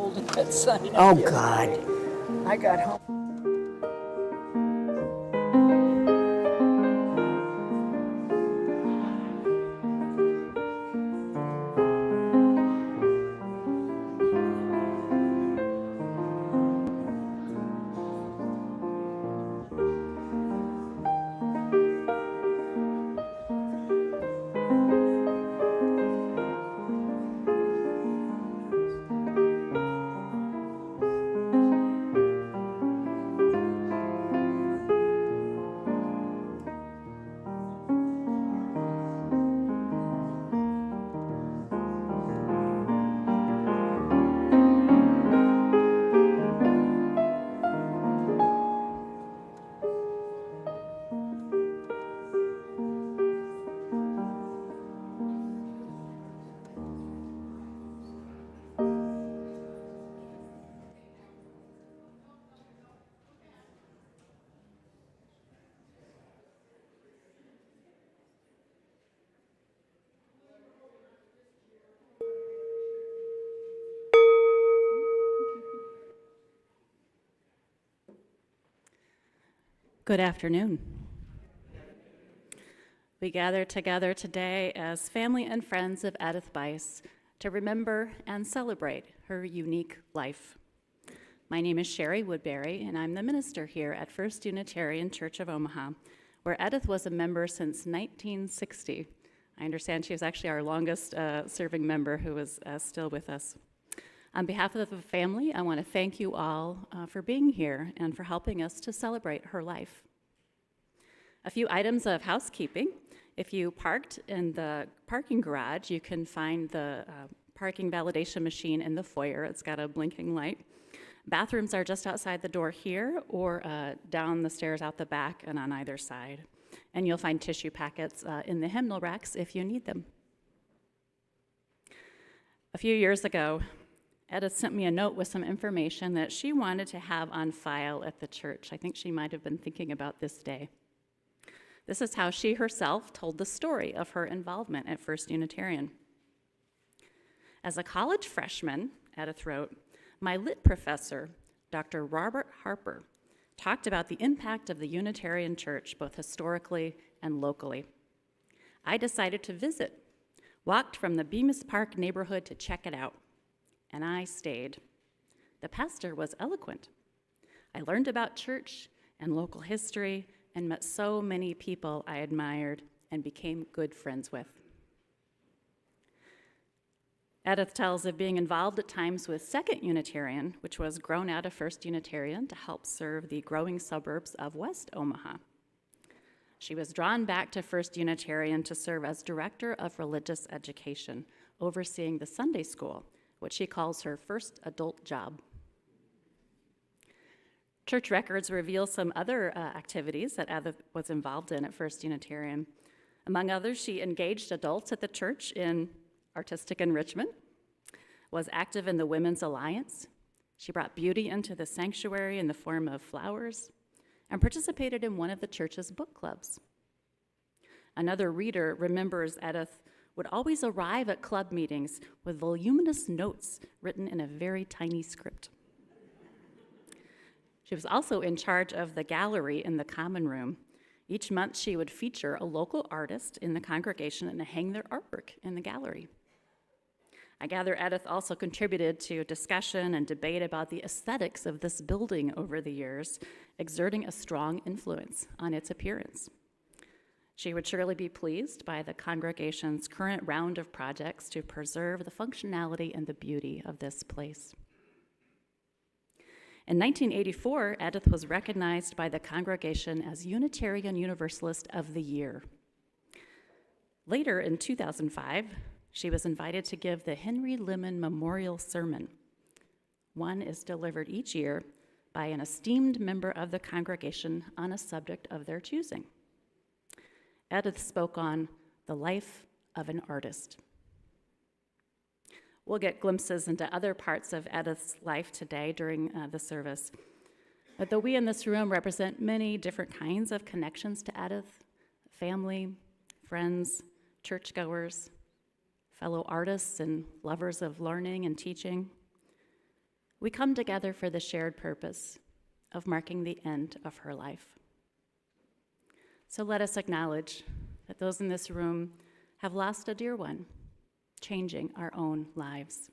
holding that sign. Oh, God. I got home. Good afternoon. We gather together today as family and friends of Eddith Buis to remember and celebrate her unique life. My name is Sherry Woodbury, and I'm the minister here at First Unitarian Church of Omaha, where Eddith was a member since 1960. I understand she was actually our longest serving member who was still with us. On behalf of the family, I want to thank you all for being here and for helping us to celebrate her life. A few items of housekeeping. If you parked in the parking garage, you can find the parking validation machine in the foyer. It's got a blinking light. Bathrooms are just outside the door here or down the stairs out the back and on either side. And you'll find tissue packets in the hymnal racks if you need them. A few years ago, Eddith sent me a note with some information that she wanted to have on file at the church. I think she might have been thinking about this day. This is how she herself told the story of her involvement at First Unitarian. As a college freshman, Eddith wrote, my lit professor, Dr. Robert Harper, talked about the impact of the Unitarian Church both historically and locally. I decided to visit, walked from the Bemis Park neighborhood to check it out. And I stayed. The pastor was eloquent. I learned about church and local history and met so many people I admired and became good friends with. Eddith tells of being involved at times with Second Unitarian, which was grown out of First Unitarian to help serve the growing suburbs of West Omaha. She was drawn back to First Unitarian to serve as Director of Religious Education, overseeing the Sunday school, what she calls her first adult job. Church records reveal some other activities that Eddith was involved in at First Unitarian. Among others, she engaged adults at the church in artistic enrichment, was active in the Women's Alliance. She brought beauty into the sanctuary in the form of flowers and participated in one of the church's book clubs. Another reader remembers Eddith would always arrive at club meetings with voluminous notes written in a very tiny script. She was also in charge of the gallery in the common room. Each month she would feature a local artist in the congregation and hang their artwork in the gallery. I gather Eddith also contributed to discussion and debate about the aesthetics of this building over the years, exerting a strong influence on its appearance. She would surely be pleased by the congregation's current round of projects to preserve the functionality and the beauty of this place. In 1984, Eddith was recognized by the congregation as Unitarian Universalist of the Year. Later in 2005, she was invited to give the Henry Lemon Memorial Sermon. One is delivered each year by an esteemed member of the congregation on a subject of their choosing. Eddith spoke on the life of an artist. We'll get glimpses into other parts of Eddith's life today during the service. But though we in this room represent many different kinds of connections to Eddith, family, friends, churchgoers, fellow artists and lovers of learning and teaching, we come together for the shared purpose of marking the end of her life. So let us acknowledge that those in this room have lost a dear one, changing our own lives.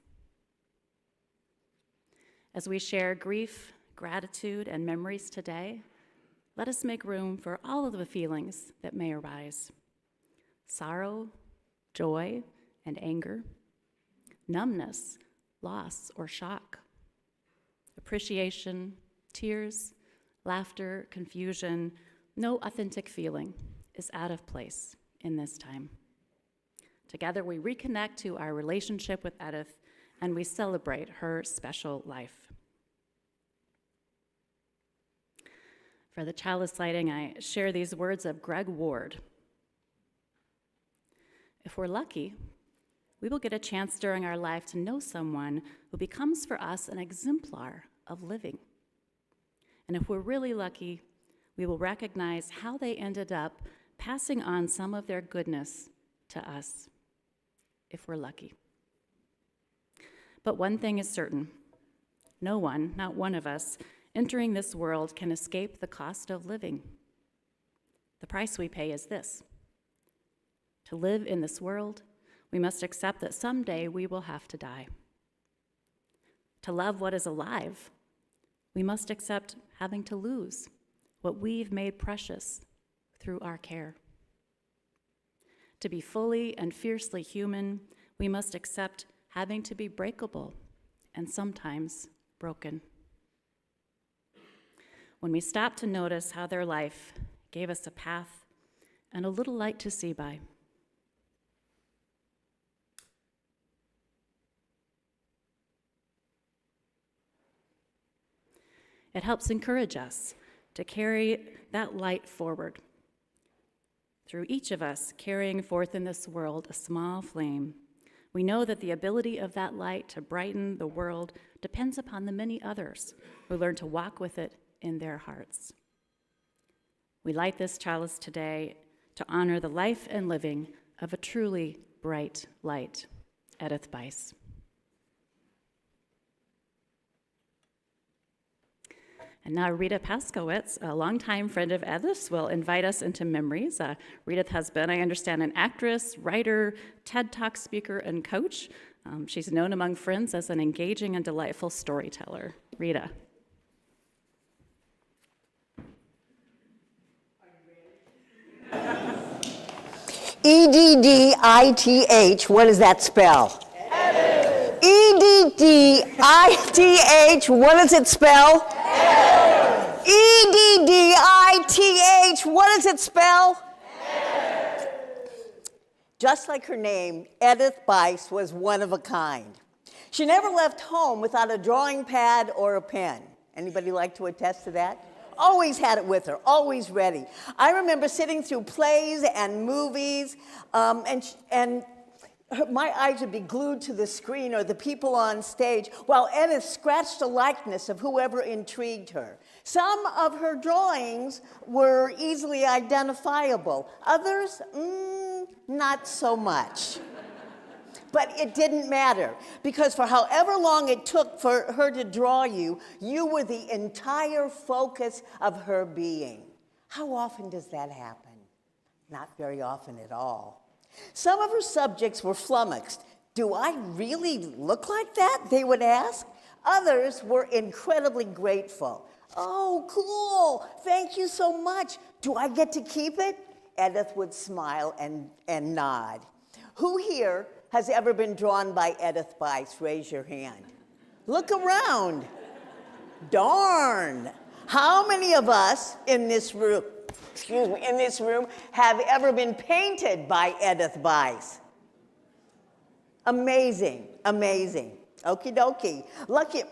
As we share grief, gratitude, and memories today, let us make room for all of the feelings that may arise: sorrow, joy, and anger, numbness, loss, or shock, appreciation, tears, laughter, confusion. No authentic feeling is out of place in this time. Together, we reconnect to our relationship with Eddith, and we celebrate her special life. For the chalice lighting, I share these words of Greg Ward. If we're lucky, we will get a chance during our life to know someone who becomes for us an exemplar of living. And if we're really lucky, we will recognize how they ended up passing on some of their goodness to us, if we're lucky. But one thing is certain: no one, not one of us, entering this world can escape the cost of living. The price we pay is this: to live in this world, we must accept that someday we will have to die. To love what is alive, we must accept having to lose what we've made precious through our care. To be fully and fiercely human, we must accept having to be breakable and sometimes broken. When we stop to notice how their life gave us a path and a little light to see by, it helps encourage us to carry that light forward. Through each of us carrying forth in this world a small flame, we know that the ability of that light to brighten the world depends upon the many others who learn to walk with it in their hearts. We light this chalice today to honor the life and living of a truly bright light, Eddith Buis. And now Rita Paskowitz, a longtime friend of Eddith's, will invite us into memories. Rita has been, I understand, an actress, writer, TED Talk speaker, and coach. She's known among friends as an engaging and delightful storyteller. Rita. Eddith, what does that spell? Eddith, what does it spell? Eddith, what does it spell? Just like her name, Eddith Buis was one of a kind. She never left home without a drawing pad or a pen. Anybody like to attest to that? Always had it with her, always ready. I remember sitting through plays and movies, and my eyes would be glued to the screen or the people on stage while Eddith scratched a likeness of whoever intrigued her. Some of her drawings were easily identifiable. Others, not so much. But it didn't matter, because for however long it took for her to draw you, you were the entire focus of her being. How often does that happen? Not very often at all. Some of her subjects were flummoxed. Do I really look like that? They would ask. Others were incredibly grateful. Oh, cool. Thank you so much. Do I get to keep it? Eddith would smile and nod. Who here has ever been drawn by Eddith Buis? Raise your hand. Look around. Darn. How many of us in this room, have ever been painted by Eddith Buis? Amazing, amazing. Okie dokie. Lucky,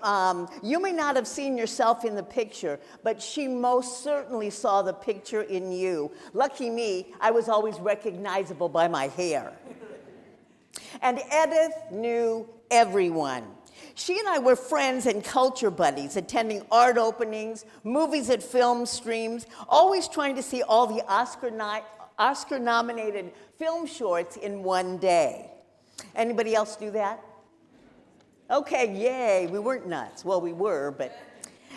you may not have seen yourself in the picture, but she most certainly saw the picture in you. Lucky me, I was always recognizable by my hair. And Eddith knew everyone. She and I were friends and culture buddies, attending art openings, movies at film streams, always trying to see all the Oscar-nominated film shorts in one day. Anybody else do that? Okay, yay, we weren't nuts. Well, we were, but.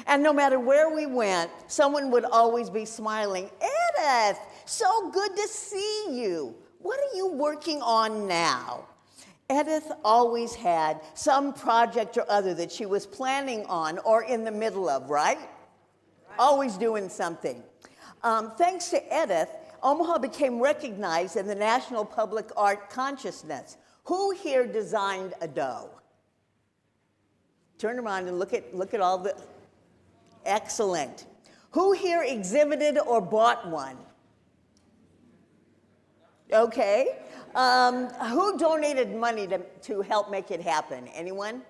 And no matter where we went, someone would always be smiling. Eddith, so good to see you. What are you working on now? Eddith always had some project or other that she was planning on or in the middle of, right? Always doing something. Thanks to Eddith, Omaha became recognized in the national public art consciousness. Who here designed a doe? Turn around and look at all the, excellent. Who here exhibited or bought one? Okay. Who donated money to help make it happen? Anyone?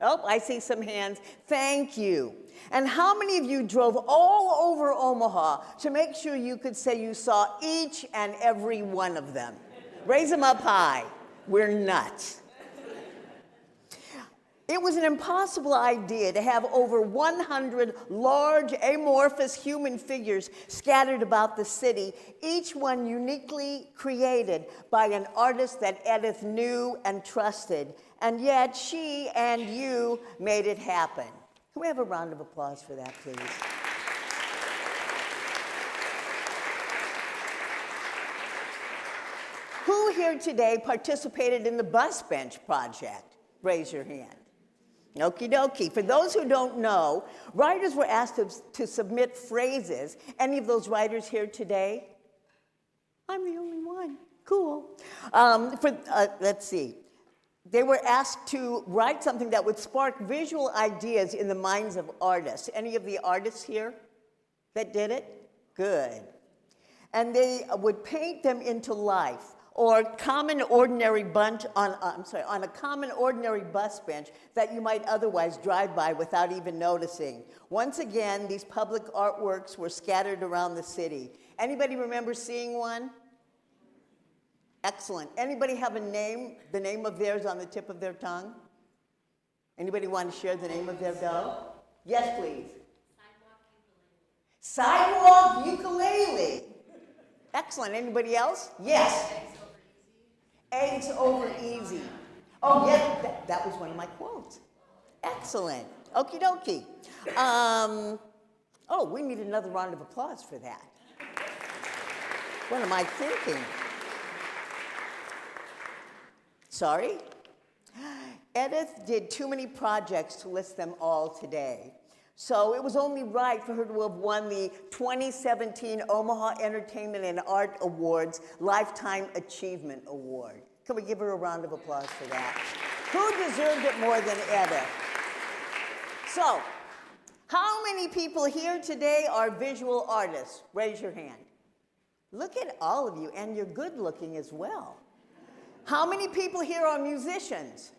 Oh, I see some hands. Thank you. And how many of you drove all over Omaha to make sure you could say you saw each and every one of them? Raise them up high. We're nuts. It was an impossible idea to have over 100 large, amorphous human figures scattered about the city, each one uniquely created by an artist that Eddith knew and trusted. And yet, she and you made it happen. Can we have a round of applause for that, please? Who here today participated in the bus bench project? Raise your hand. Okie dokie. For those who don't know, writers were asked to submit phrases. Any of those writers here today? I'm the only one. Cool. Let's see. They were asked to write something that would spark visual ideas in the minds of artists. Any of the artists here that did it? Good. And they would paint them into life. Or common ordinary on a common ordinary bus bench that you might otherwise drive by without even noticing. Once again, these public artworks were scattered around the city. Anybody remember seeing one? Excellent. Anybody have a name, the name of theirs on the tip of their tongue? Anybody want to share the name of their doll? Yes, please. Sidewalk ukulele. Excellent. Anybody else? Yes. Eggs over easy. Oh, yeah, that was one of my quotes. Excellent. Okie dokie. Oh, we need another round of applause for that. What am I thinking? Sorry? Eddith did too many projects to list them all today. So it was only right for her to have won the 2017 Omaha Entertainment and Art Awards Lifetime Achievement Award. Can we give her a round of applause for that? Who deserved it more than Eddith? So, how many people here today are visual artists? Raise your hand. Look at all of you, and you're good looking as well. How many people here are musicians?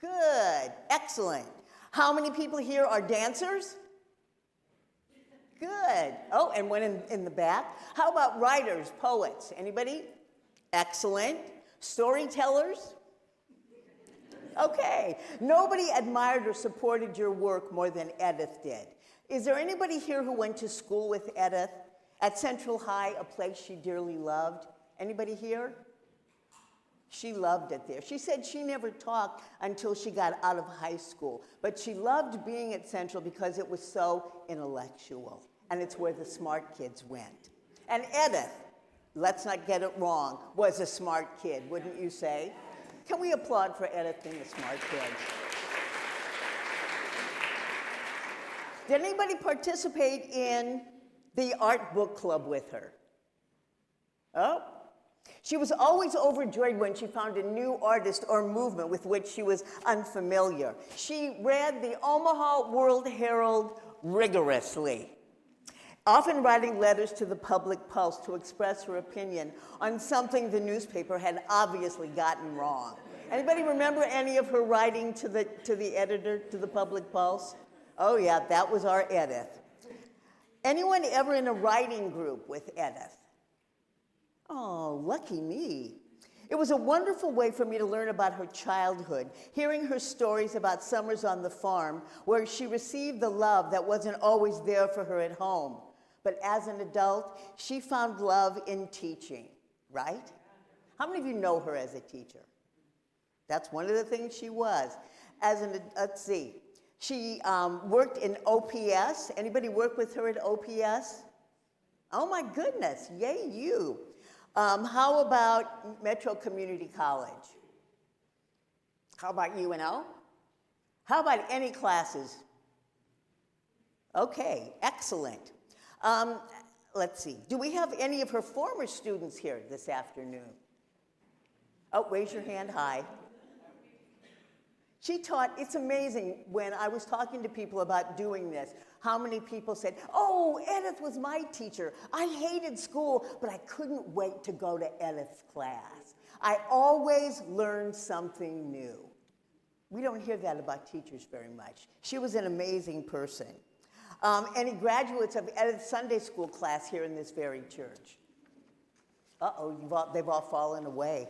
Good, excellent. How many people here are dancers? Good. Oh, and one in the back. How about writers, poets? Anybody? Excellent. Storytellers? Okay. Nobody admired or supported your work more than Eddith did. Is there anybody here who went to school with Eddith at Central High, a place she dearly loved? Anybody here? She loved it there. She said she never talked until she got out of high school, but she loved being at Central because it was so intellectual, and it's where the smart kids went. And Eddith, let's not get it wrong, was a smart kid, wouldn't you say? Can we applaud for Eddith being a smart kid? Did anybody participate in the art book club with her? Oh. She was always overjoyed when she found a new artist or movement with which she was unfamiliar. She read the Omaha World Herald rigorously, often writing letters to the Public Pulse to express her opinion on something the newspaper had obviously gotten wrong. Anybody remember any of her writing to the editor, to the Public Pulse? Oh yeah, that was our Eddith. Anyone ever in a writing group with Eddith? Oh, lucky me. It was a wonderful way for me to learn about her childhood, hearing her stories about summers on the farm where she received the love that wasn't always there for her at home. But as an adult, she found love in teaching, right? How many of you know her as a teacher? That's one of the things she was. Let's see, she worked in OPS. Anybody work with her at OPS? Oh my goodness, yay you. How about Metro Community College? How about UNO? How about any classes? Okay, excellent. Let's see, do we have any of her former students here this afternoon? Oh, raise your hand high. She taught, it's amazing, when I was talking to people about doing this, how many people said, oh, Eddith was my teacher. I hated school, but I couldn't wait to go to Eddith's class. I always learned something new. We don't hear that about teachers very much. She was an amazing person. Any graduates of Eddith's Sunday school class here in this very church? They've all fallen away.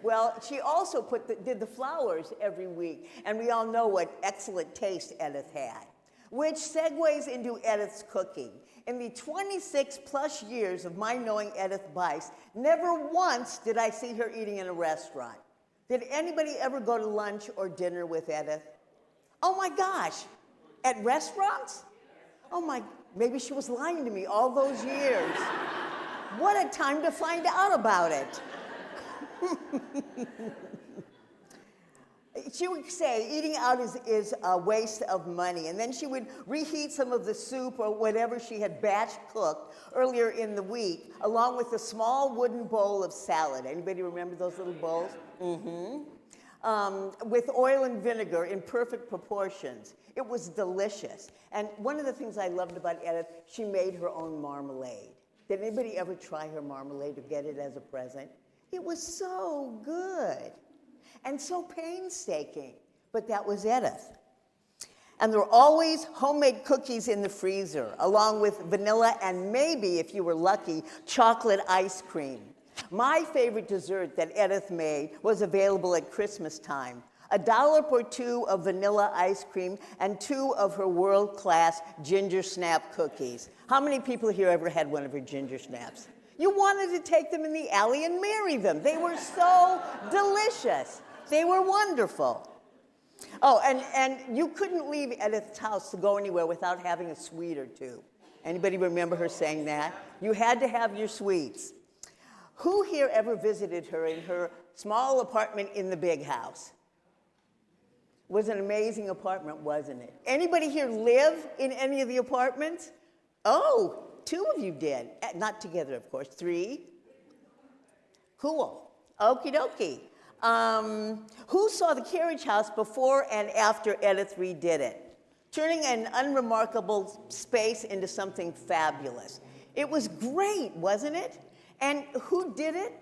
Well, she also did the flowers every week, and we all know what excellent taste Eddith had, which segues into Eddith's cooking. In the 26 plus years of my knowing Eddith Buis, never once did I see her eating in a restaurant. Did anybody ever go to lunch or dinner with Eddith? Oh my gosh, at restaurants? Maybe she was lying to me all those years. What a time to find out about it. She would say eating out is a waste of money, and then she would reheat some of the soup or whatever she had batch cooked earlier in the week, along with a small wooden bowl of salad. Anybody remember those little bowls? With oil and vinegar in perfect proportions. It was delicious. And one of the things I loved about Eddith, she made her own marmalade. Did anybody ever try her marmalade or get it as a present? It was so good and so painstaking, but that was Eddith. And there were always homemade cookies in the freezer, along with vanilla and maybe, if you were lucky, chocolate ice cream. My favorite dessert that Eddith made was available at Christmas time. A dollop or two of vanilla ice cream and 2 of her world-class ginger snap cookies. How many people here ever had one of her ginger snaps? You wanted to take them in the alley and marry them. They were so delicious. They were wonderful. Oh, and you couldn't leave Eddith's house to go anywhere without having a sweet or two. Anybody remember her saying that? You had to have your sweets. Who here ever visited her in her small apartment in the big house? It was an amazing apartment, wasn't it? Anybody here live in any of the apartments? Oh, 2 of you did. Not together, of course. 3? Cool. Okie dokie. Who saw the carriage house before and after Eddith redid it? Turning an unremarkable space into something fabulous. It was great, wasn't it? And who did it?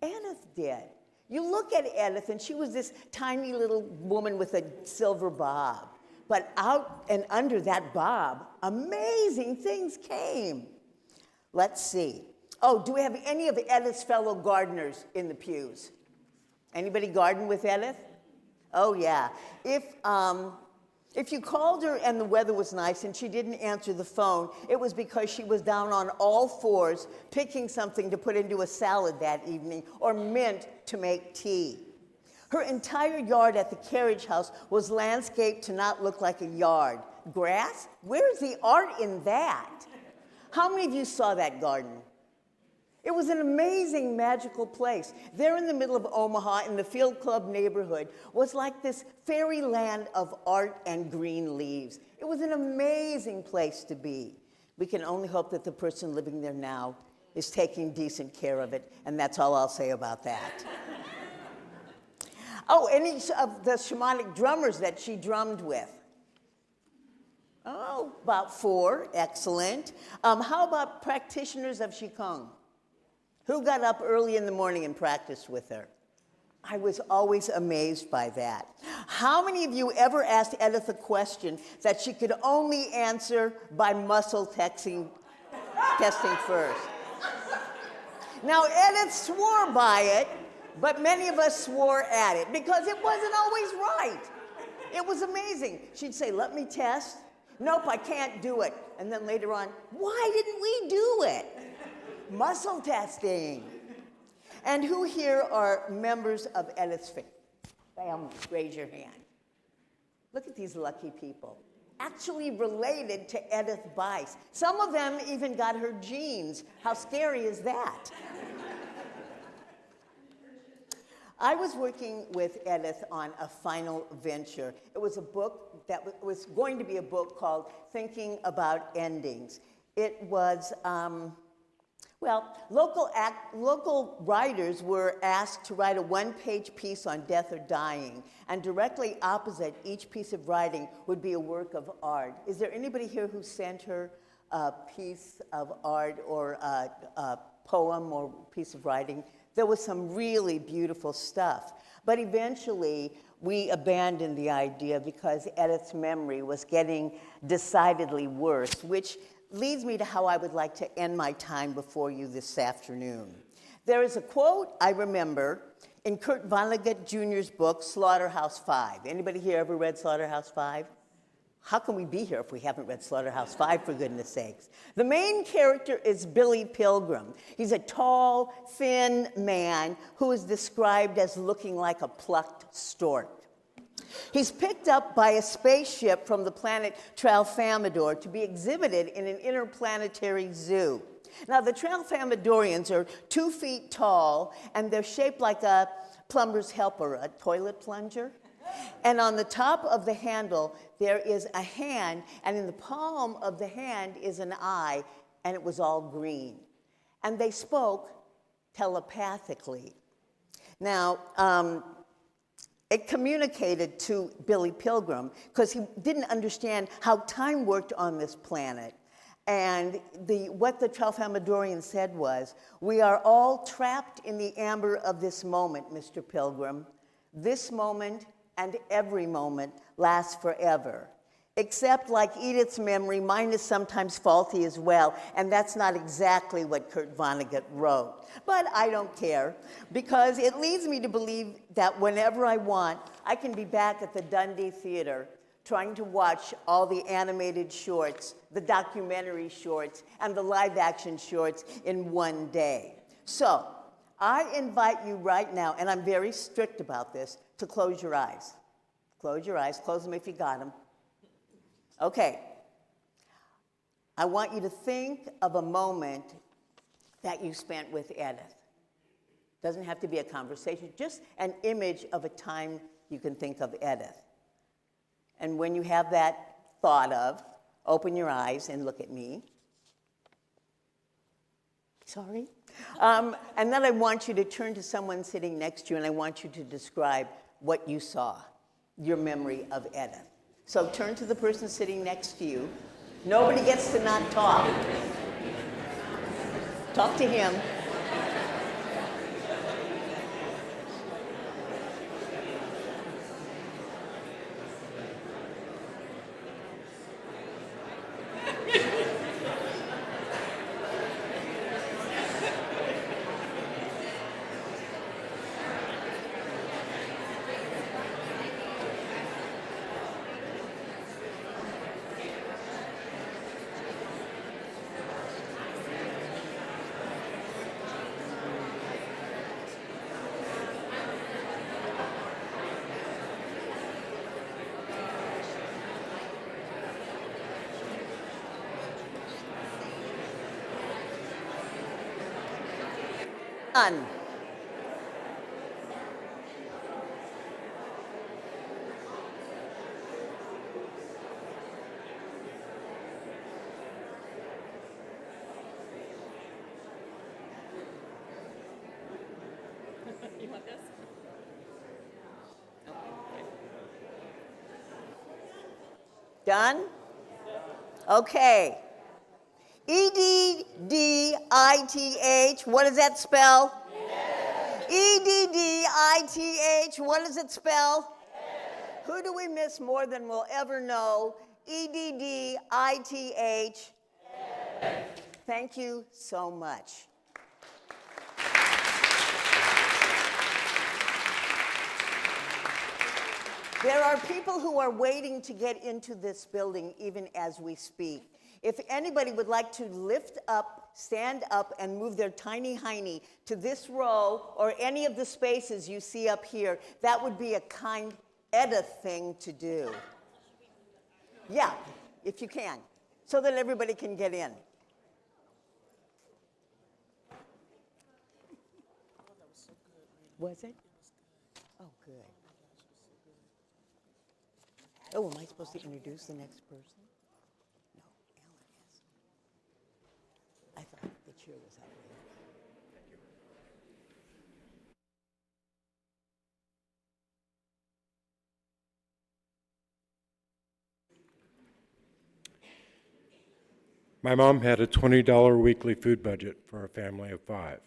Eddith did. You look at Eddith, and she was this tiny little woman with a silver bob. But out and under that bob, amazing things came. Let's see. Oh, do we have any of Eddith's fellow gardeners in the pews? Anybody garden with Eddith? Oh, yeah. If you called her and the weather was nice and she didn't answer the phone, it was because she was down on all fours picking something to put into a salad that evening or mint to make tea. Her entire yard at the carriage house was landscaped to not look like a yard. Grass? Where's the art in that? How many of you saw that garden? It was an amazing, magical place. There in the middle of Omaha, in the Field Club neighborhood, was like this fairyland of art and green leaves. It was an amazing place to be. We can only hope that the person living there now is taking decent care of it, and that's all I'll say about that. Oh, any of the shamanic drummers that she drummed with? Oh, about 4, excellent. How about practitioners of Qigong? Who got up early in the morning and practiced with her? I was always amazed by that. How many of you ever asked Eddith a question that she could only answer by muscle testing first? Now, Eddith swore by it, but many of us swore at it because it wasn't always right. It was amazing. She'd say, let me test. Nope, I can't do it. And then later on, why didn't we do it? Muscle testing. And who here are members of Eddith's family? Raise your hand. Look at these lucky people. Actually related to Eddith Buis. Some of them even got her genes. How scary is that? I was working with Eddith on a final venture. It was a book that was going to be a book called Thinking About Endings. It was, local writers were asked to write a one-page piece on death or dying, and directly opposite each piece of writing would be a work of art. Is there anybody here who sent her a piece of art or a poem or piece of writing? There was some really beautiful stuff. But eventually, we abandoned the idea because Eddith's memory was getting decidedly worse, which leads me to how I would like to end my time before you this afternoon. There is a quote I remember in Kurt Vonnegut Jr.'s book, Slaughterhouse-Five. Anybody here ever read Slaughterhouse-Five? How can we be here if we haven't read Slaughterhouse-Five, for goodness sakes? The main character is Billy Pilgrim. He's a tall, thin man who is described as looking like a plucked stork. He's picked up by a spaceship from the planet Tralfamadore to be exhibited in an interplanetary zoo. Now, the Tralfamadorians are 2 feet tall, and they're shaped like a plumber's helper, a toilet plunger. And on the top of the handle, there is a hand, and in the palm of the hand is an eye, and it was all green. And they spoke telepathically. Now, it communicated to Billy Pilgrim because he didn't understand how time worked on this planet. And what the Tralfamadorian said was, "We are all trapped in the amber of this moment, Mr. Pilgrim. This moment and every moment lasts forever. Except, like Edith's memory, mine is sometimes faulty as well, and that's not exactly what Kurt Vonnegut wrote. But I don't care, because it leads me to believe that whenever I want, I can be back at the Dundee Theater trying to watch all the animated shorts, the documentary shorts, and the live-action shorts in one day. So, I invite you right now, and I'm very strict about this, to close your eyes. Close your eyes. Close them if you got them. Okay. I want you to think of a moment that you spent with Eddith. Doesn't have to be a conversation, just an image of a time you can think of Eddith. And when you have that thought of, open your eyes and look at me. Sorry. And then I want you to turn to someone sitting next to you, and I want you to describe what you saw, your memory of Eddith. So turn to the person sitting next to you. Nobody gets to not talk. Talk to him. Done. You want this? Done? Okay. E-D-D-I-T-H, what does that spell? Yes. E-D-D-I-T-H, what does it spell? Yes. Who do we miss more than we'll ever know? E-D-D-I-T-H. Yes. Thank you so much. There are people who are waiting to get into this building even as we speak. If anybody would like to lift up stand up and move their tiny hiney to this row or any of the spaces you see up here. That would be a kind Eddith thing to do. Yeah, if you can, so that everybody can get in. Was it? Oh, good. Oh, am I supposed to introduce the next person? No, Alan is. I thought the chair was out there. My mom had a $20 weekly food budget for a family of 5.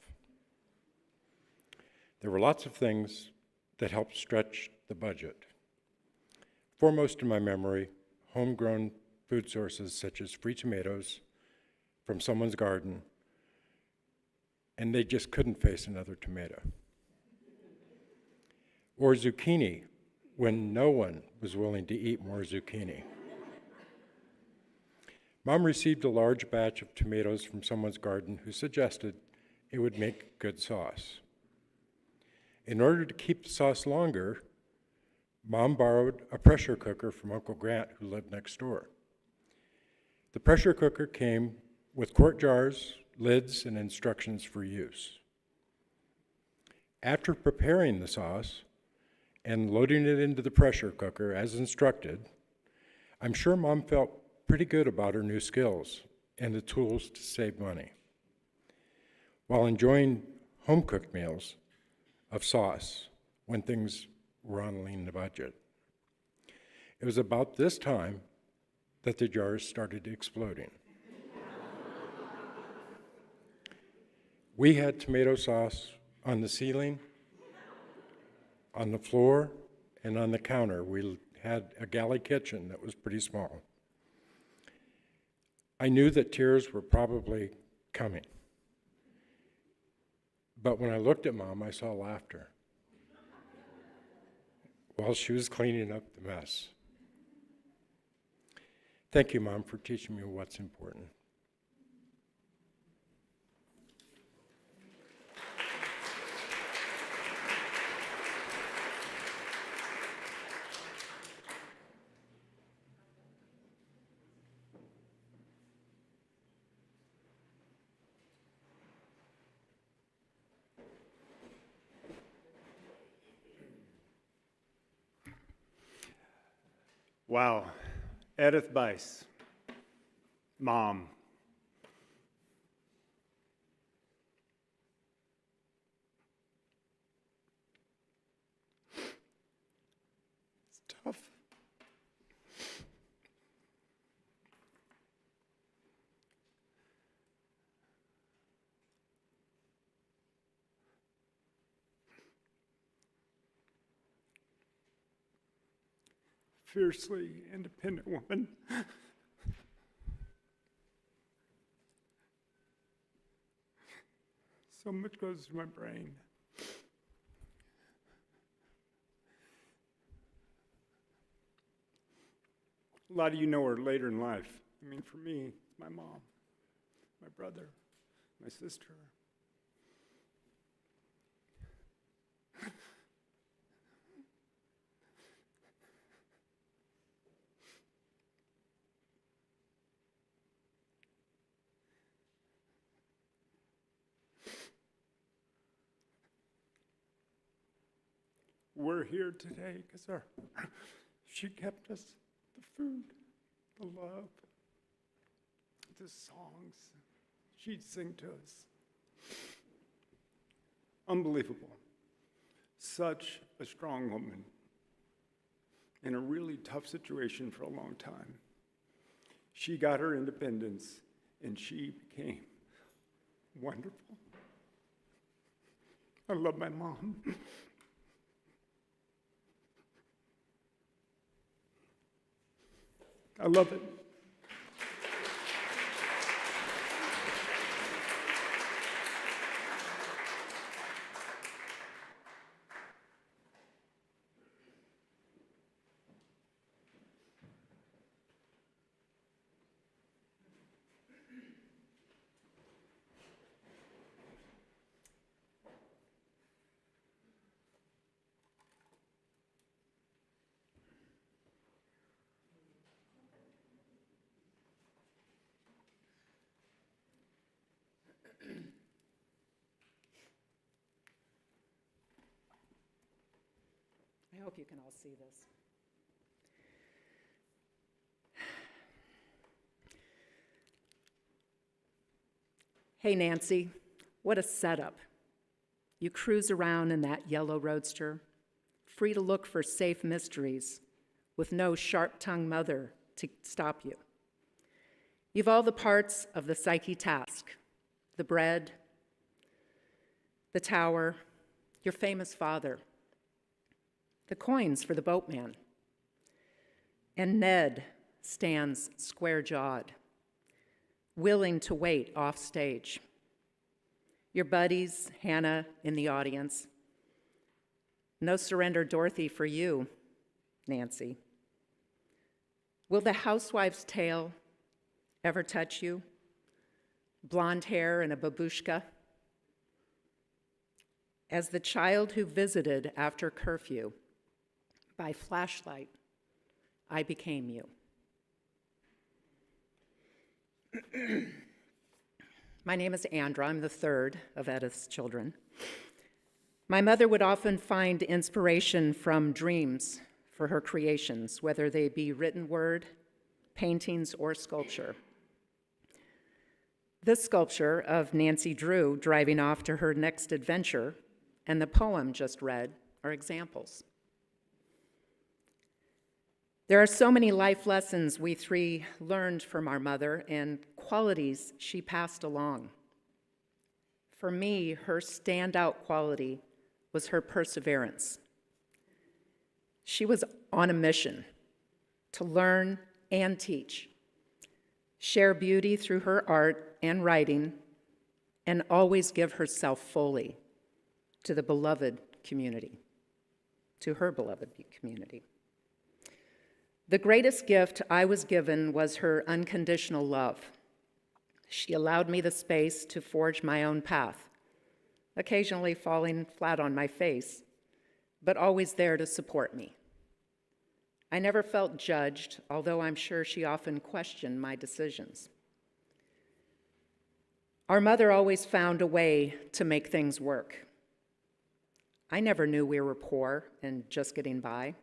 There were lots of things that helped stretch the budget. Foremost in my memory, homegrown food sources such as free tomatoes from someone's garden, and they just couldn't face another tomato. Or zucchini, when no one was willing to eat more zucchini. Mom received a large batch of tomatoes from someone's garden who suggested it would make good sauce. In order to keep the sauce longer, Mom borrowed a pressure cooker from Uncle Grant, who lived next door. The pressure cooker came with quart jars, lids, and instructions for use. After preparing the sauce and loading it into the pressure cooker as instructed, I'm sure Mom felt pretty good about her new skills and the tools to save money, while enjoying home-cooked meals of sauce when things were on a lean budget. It was about this time that the jars started exploding. We had tomato sauce on the ceiling, on the floor, and on the counter. We had a galley kitchen that was pretty small. I knew that tears were probably coming. But when I looked at Mom, I saw laughter while she was cleaning up the mess. Thank you, Mom, for teaching me what's important. Wow. Eddith Buis, Mom. It's tough. Fiercely independent woman. So much goes through my brain. A lot of you know her later in life. I mean, for me, it's my mom, my brother, my sister. We're here today because she kept us the food, the love, the songs she'd sing to us. Unbelievable. Such a strong woman in a really tough situation for a long time. She got her independence and she became wonderful. I love my mom. I love it. I hope you can all see this. Hey, Nancy, what a setup. You cruise around in that yellow roadster, free to look for safe mysteries, with no sharp-tongued mother to stop you. You've all the parts of the psyche task, the bread, the tower, your famous father, the coins for the boatman. And Ned stands square-jawed, willing to wait off stage. Your buddies, Hannah in the audience. No surrender Dorothy for you, Nancy. Will the housewife's tale ever touch you? Blonde hair and a babushka? As the child who visited after curfew, by flashlight, I became you. My name is Andra. I'm the third of Eddith's children. My mother would often find inspiration from dreams for her creations, whether they be written word, paintings, or sculpture. This sculpture of Nancy Drew driving off to her next adventure and the poem just read are examples. There are so many life lessons we three learned from our mother and qualities she passed along. For me, her standout quality was her perseverance. She was on a mission to learn and teach, share beauty through her art and writing, and always give herself fully to the beloved community, to her beloved community. The greatest gift I was given was her unconditional love. She allowed me the space to forge my own path, occasionally falling flat on my face, but always there to support me. I never felt judged, although I'm sure she often questioned my decisions. Our mother always found a way to make things work. I never knew we were poor and just getting by.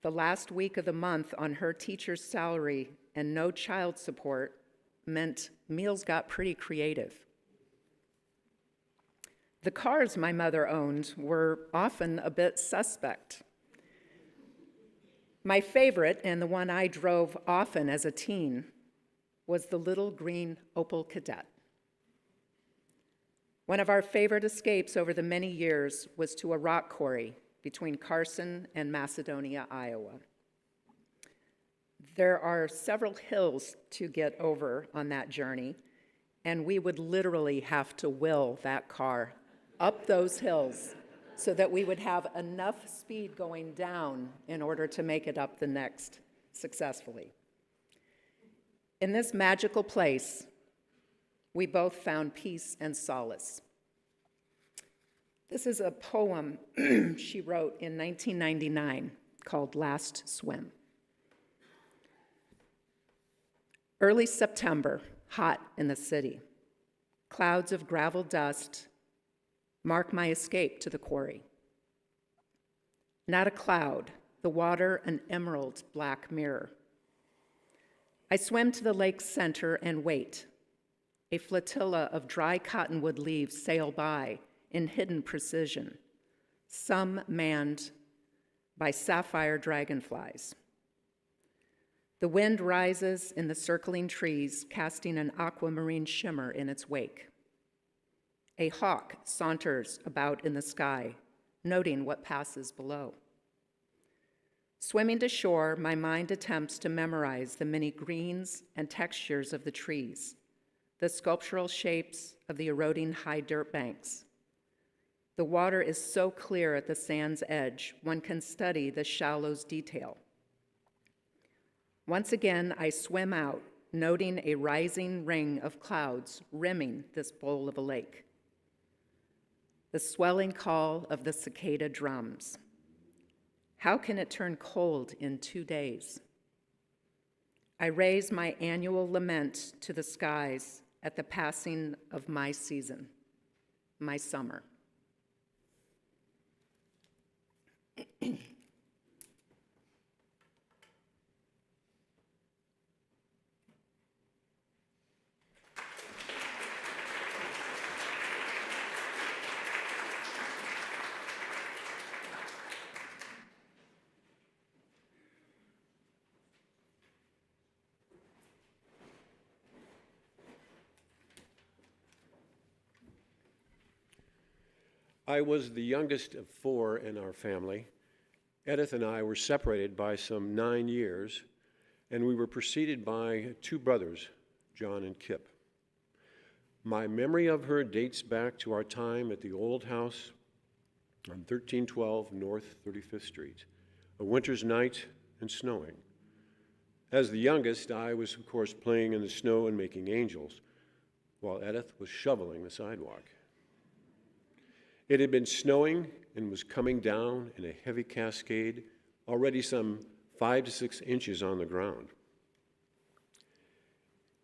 The last week of the month on her teacher's salary and no child support meant meals got pretty creative. The cars my mother owned were often a bit suspect. My favorite, and the one I drove often as a teen, was the little green Opel Kadett. One of our favorite escapes over the many years was to a rock quarry between Carson and Macedonia, Iowa. There are several hills to get over on that journey, and we would literally have to will that car up those hills so that we would have enough speed going down in order to make it up the next successfully. In this magical place, we both found peace and solace. This is a poem she wrote in 1999 called Last Swim. Early September, hot in the city. Clouds of gravel dust mark my escape to the quarry. Not a cloud, the water an emerald black mirror. I swim to the lake's center and wait. A flotilla of dry cottonwood leaves sail by in hidden precision, some manned by sapphire dragonflies. The wind rises in the circling trees, casting an aquamarine shimmer in its wake. A hawk saunters about in the sky, noting what passes below. Swimming to shore, my mind attempts to memorize the many greens and textures of the trees, the sculptural shapes of the eroding high dirt banks. The water is so clear at the sand's edge, one can study the shallow's detail. Once again, I swim out, noting a rising ring of clouds rimming this bowl of a lake. The swelling call of the cicada drums. How can it turn cold in 2 days? I raise my annual lament to the skies at the passing of my season, my summer. I was the youngest of 4 in our family. Eddith and I were separated by some 9 years, and we were preceded by 2 brothers, John and Kip. My memory of her dates back to our time at the old house on 1312 North 35th Street, a winter's night and snowing. As the youngest, I was, of course, playing in the snow and making angels, while Eddith was shoveling the sidewalk. It had been snowing and was coming down in a heavy cascade, already some 5 to 6 inches on the ground.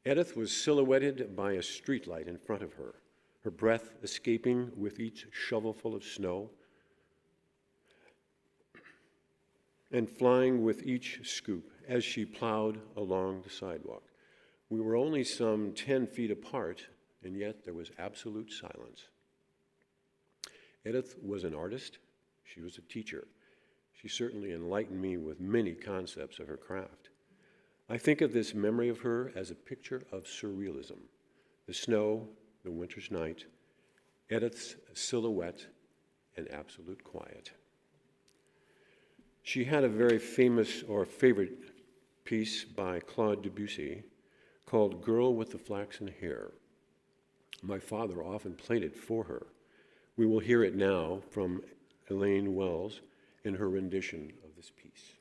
Eddith was silhouetted by a streetlight in front of her, her breath escaping with each shovelful of snow and flying with each scoop as she plowed along the sidewalk. We were only some 10 feet apart, and yet there was absolute silence. Eddith was an artist. She was a teacher. She certainly enlightened me with many concepts of her craft. I think of this memory of her as a picture of surrealism. The snow, the winter's night, Eddith's silhouette, and absolute quiet. She had a very famous or favorite piece by Claude Debussy called Girl with the Flaxen Hair. My father often played it for her. We will hear it now from Elaine Wells in her rendition of this piece.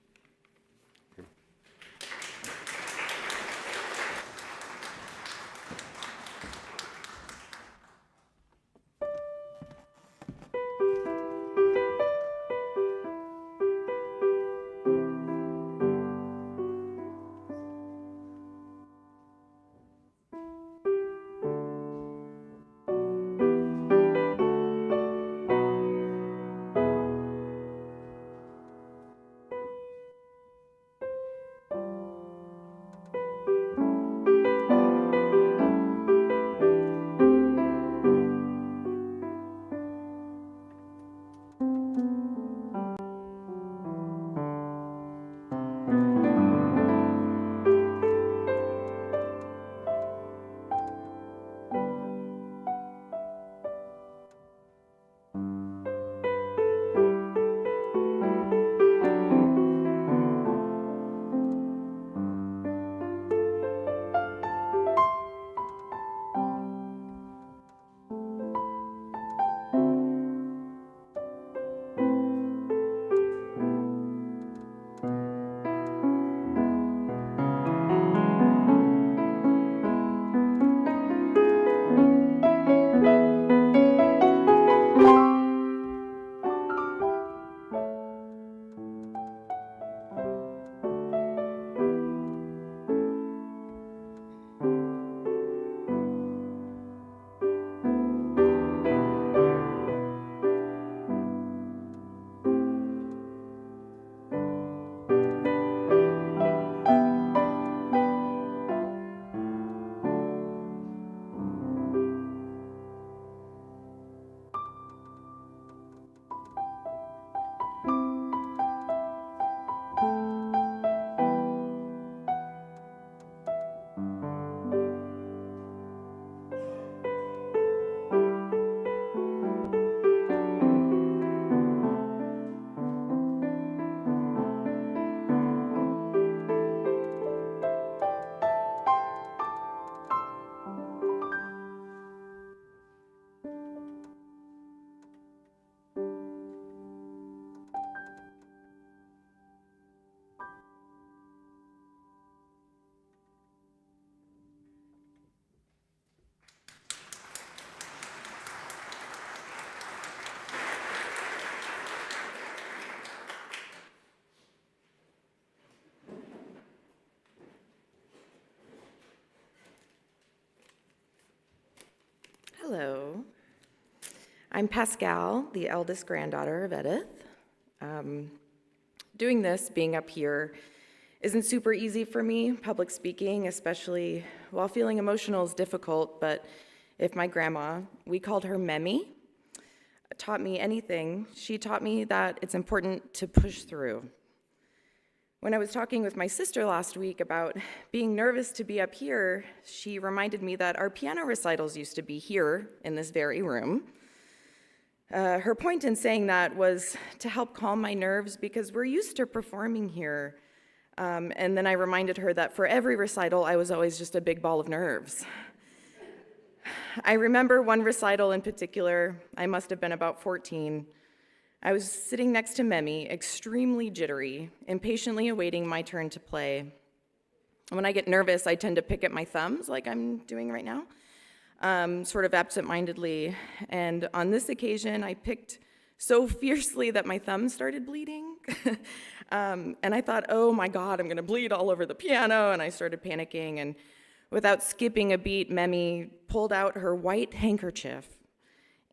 Hello. I'm Pascal, the eldest granddaughter of Eddith. Doing this, being up here, isn't super easy for me. Public speaking, especially while feeling emotional, is difficult, but if my grandma, we called her Memmy, taught me anything, she taught me that it's important to push through. When I was talking with my sister last week about being nervous to be up here, she reminded me that our piano recitals used to be here in this very room. Her point in saying that was to help calm my nerves because we're used to performing here. And then I reminded her that for every recital, I was always just a big ball of nerves. I remember one recital in particular. I must have been about 14. I was sitting next to Memmy, extremely jittery, impatiently awaiting my turn to play. When I get nervous, I tend to pick at my thumbs like I'm doing right now. Sort of absent-mindedly, and on this occasion, I picked so fiercely that my thumb started bleeding, and I thought, oh my God, I'm gonna bleed all over the piano, and I started panicking, and without skipping a beat, Memmy pulled out her white handkerchief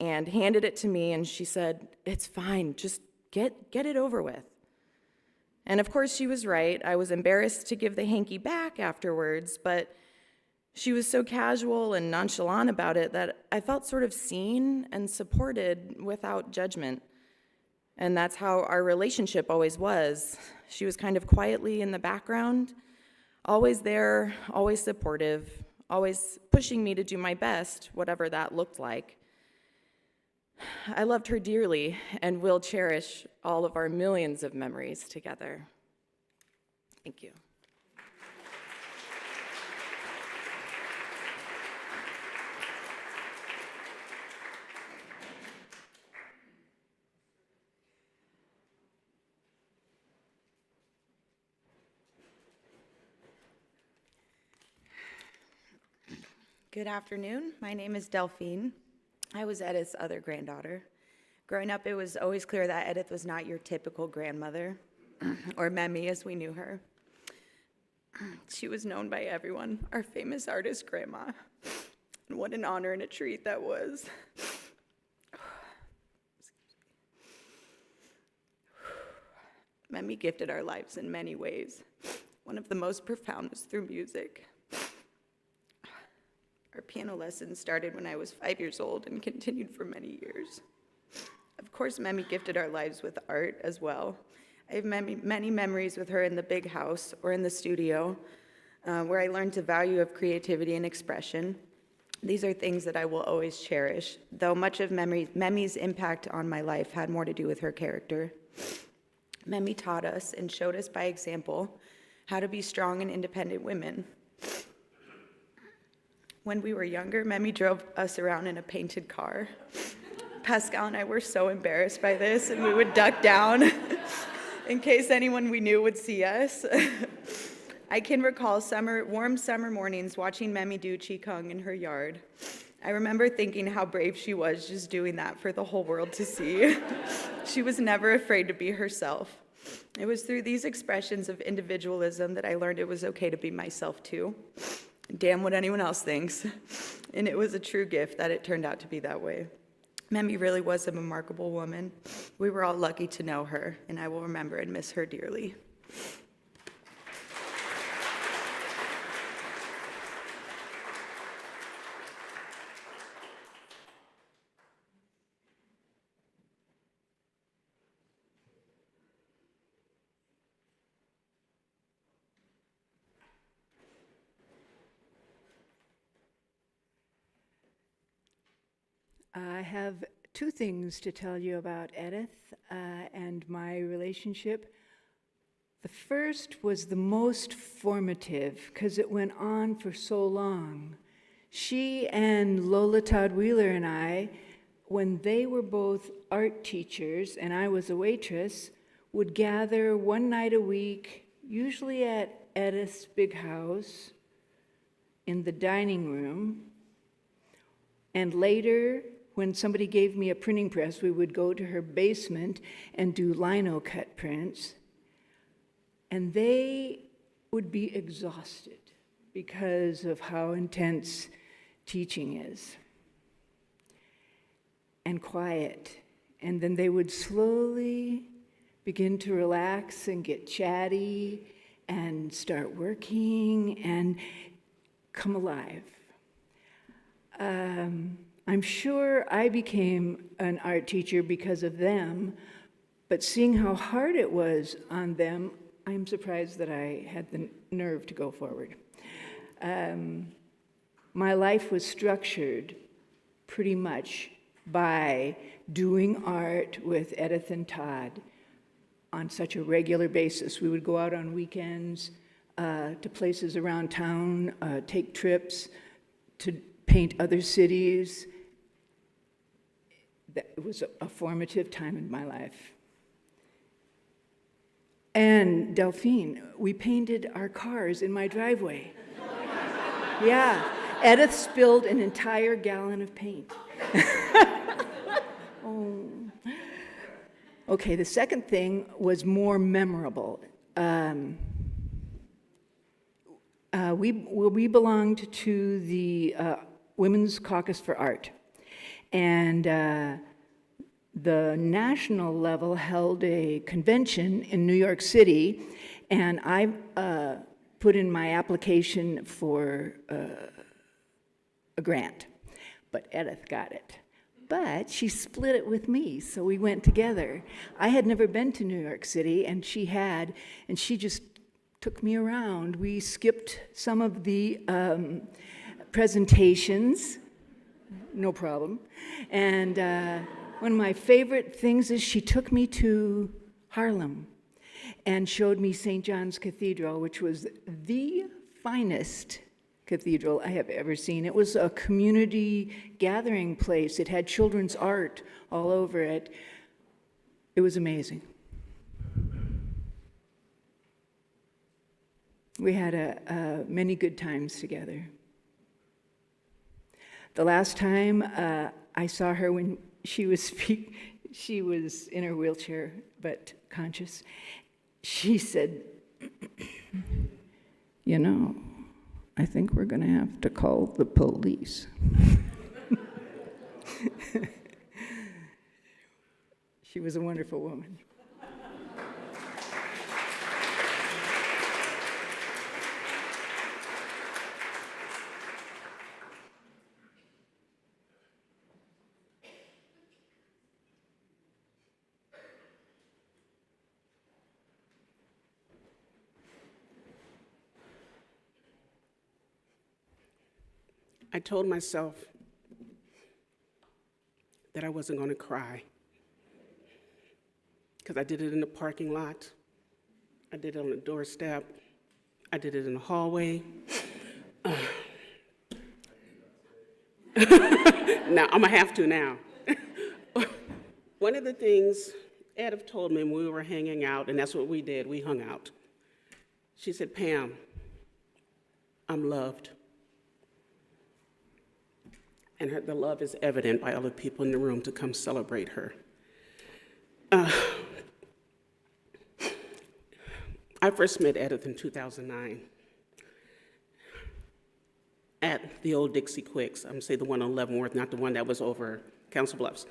and handed it to me, and she said, "It's fine, just get it over with." And of course, she was right. I was embarrassed to give the hanky back afterwards, but she was so casual and nonchalant about it that I felt sort of seen and supported without judgment. And that's how our relationship always was. She was kind of quietly in the background, always there, always supportive, always pushing me to do my best, whatever that looked like. I loved her dearly and will cherish all of our millions of memories together. Thank you. Good afternoon. My name is Delphine. I was Eddith's other granddaughter. Growing up, it was always clear that Eddith was not your typical grandmother, or Memmy as we knew her. She was known by everyone, our famous artist grandma. And what an honor and a treat that was. Memmy gifted our lives in many ways. One of the most profound was through music. Our piano lessons started when I was 5 years old and continued for many years. Of course, Memmy gifted our lives with art as well. I have many memories with her in the big house or in the studio, where I learned the value of creativity and expression. These are things that I will always cherish, though much of Memmy's impact on my life had more to do with her character. Memmy taught us and showed us by example how to be strong and independent women. When we were younger, Memmy drove us around in a painted car. Pascal and I were so embarrassed by this, and we would duck down in case anyone we knew would see us. I can recall warm summer mornings watching Memmy do Qigong in her yard. I remember thinking how brave she was just doing that for the whole world to see. She was never afraid to be herself. It was through these expressions of individualism that I learned it was okay to be myself too. Damn what anyone else thinks. And it was a true gift that it turned out to be that way. Memmy really was a remarkable woman. We were all lucky to know her, and I will remember and miss her dearly. I have two things to tell you about Eddith and my relationship. The first was the most formative because it went on for so long. She and Lola Todd Wheeler and I, when they were both art teachers and I was a waitress, would gather one night a week, usually at Eddith's big house in the dining room. And later, when somebody gave me a printing press, we would go to her basement and do lino cut prints. And they would be exhausted because of how intense teaching is. And quiet. And then they would slowly begin to relax and get chatty and start working and come alive. I'm sure I became an art teacher because of them, but seeing how hard it was on them, I'm surprised that I had the nerve to go forward. My life was structured pretty much by doing art with Eddith and Todd on such a regular basis. We would go out on weekends to places around town, take trips to paint other cities. It was a formative time in my life. And Delphine, we painted our cars in my driveway. Yeah, Eddith spilled an entire gallon of paint. Oh. Okay, the second thing was more memorable. We belonged to the Women's Caucus for Art, and the national level held a convention in New York City, and I put in my application for a grant, but Eddith got it. But she split it with me, so we went together. I had never been to New York City, and she had, and she just took me around. We skipped some of the presentations, no problem. And one of my favorite things is she took me to Harlem and showed me St. John's Cathedral, which was the finest cathedral I have ever seen. It was a community gathering place. It had children's art all over it. It was amazing. We had many good times together. The last time I saw her when she was in her wheelchair, but conscious, she said, "You know, I think we're going to have to call the police." She was a wonderful woman. I told myself that I wasn't going to cry because I did it in the parking lot, I did it on the doorstep, I did it in the hallway. Now, I'm gonna have to now. One of the things Eddith told me when we were hanging out, and that's what we did, we hung out. She said, "Pam, I'm loved." And the love is evident by other people in the room to come celebrate her. I first met Eddith in 2009 at the old Dixie Quicks. I'm gonna say the one on Leavenworth, not the one that was over Council Bluffs.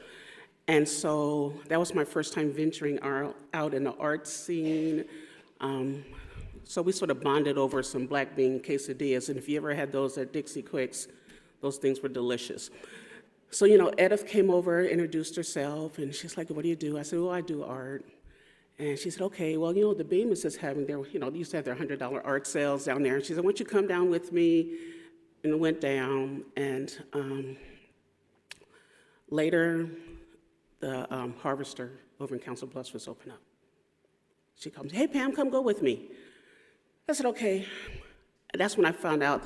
And so that was my first time venturing out in the art scene. So we sort of bonded over some black bean quesadillas, and if you ever had those at Dixie Quicks, those things were delicious. So, Eddith came over, introduced herself, and she's like, "What do you do?" I said, "Well, I do art." And she said, "Okay, well, the Bemis is having their, they used to have their $100 art sales down there." And she said, "Why don't you come down with me?" And I went down, and later, the Harvester over in Council Bluffs was open up. She comes, "Hey, Pam, come go with me." I said, "Okay." And that's when I found out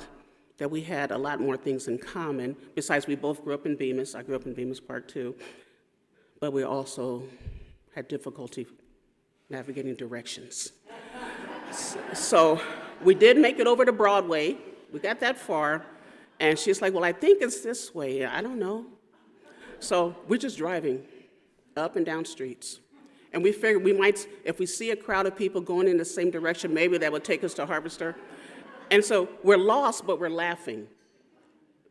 that we had a lot more things in common. Besides, we both grew up in Bemis. I grew up in Bemis Park too. But we also had difficulty navigating directions. So we did make it over to Broadway. We got that far. And she's like, "Well, I think it's this way." I don't know. So we're just driving up and down streets. And we figured we might, if we see a crowd of people going in the same direction, maybe that would take us to Harvester. And so we're lost, but we're laughing.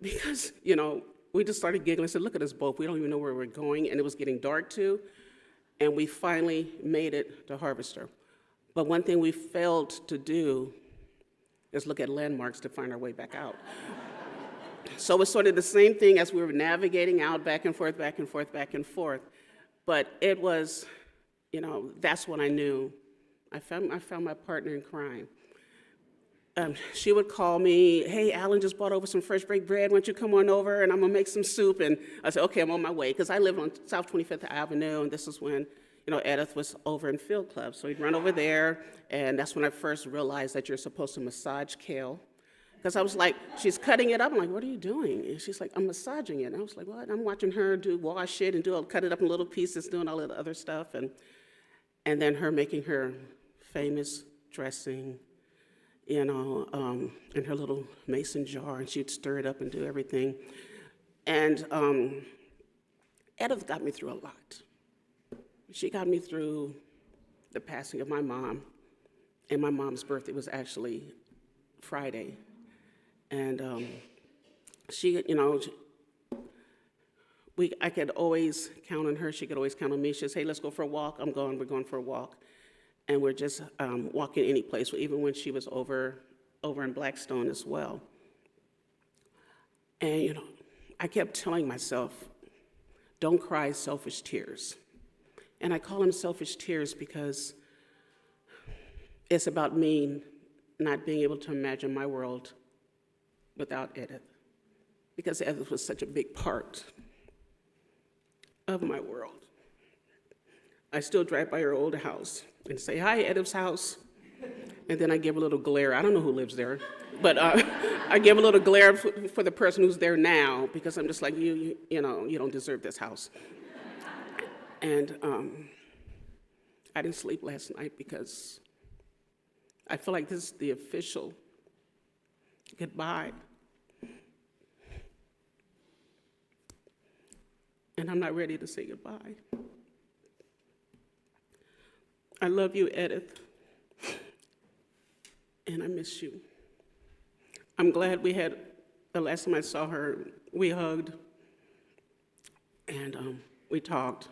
Because, we just started giggling. I said, "Look at us both. We don't even know where we're going." And it was getting dark, too. and we finally made it to Harvester. But one thing we failed to do is look at landmarks to find our way back out. So it's sort of the same thing as we were navigating out, back and forth, back and forth, back and forth. But it was, that's when I knew I found my partner in crime. She would call me, hey, Alan just brought over some fresh baked bread. Why don't you come on over and I'm gonna make some soup? And I said, okay, I'm on my way. Because I live on South 25th Avenue, and this is when, Eddith was over in Field Club. So he'd run over there, and that's when I first realized that you're supposed to massage kale. Because I was like, she's cutting it up. I'm like, what are you doing? And she's like, I'm massaging it. And I was like, what? I'm watching her wash it and cut it up in little pieces, doing all that other stuff. And then her making her famous dressing, in her little mason jar, and she'd stir it up and do everything. And Eddith got me through a lot. She got me through the passing of my mom, and my mom's birthday was actually Friday. And I could always count on her. She could always count on me. She'd say, hey, let's go for a walk. I'm going, we're going for a walk. And we're just walking any place, even when she was over in Blackstone as well. And, I kept telling myself, don't cry selfish tears. And I call them selfish tears because it's about me not being able to imagine my world without Eddith, because Eddith was such a big part of my world. I still drive by her old house and say, hi, Eddith's house. And then I give a little glare. I don't know who lives there, but I give a little glare for the person who's there now, because I'm just like, you don't deserve this house. And I didn't sleep last night because I feel like this is the official goodbye. And I'm not ready to say goodbye. I love you, Eddith, and I miss you. I'm glad the last time I saw her, we hugged, and we talked.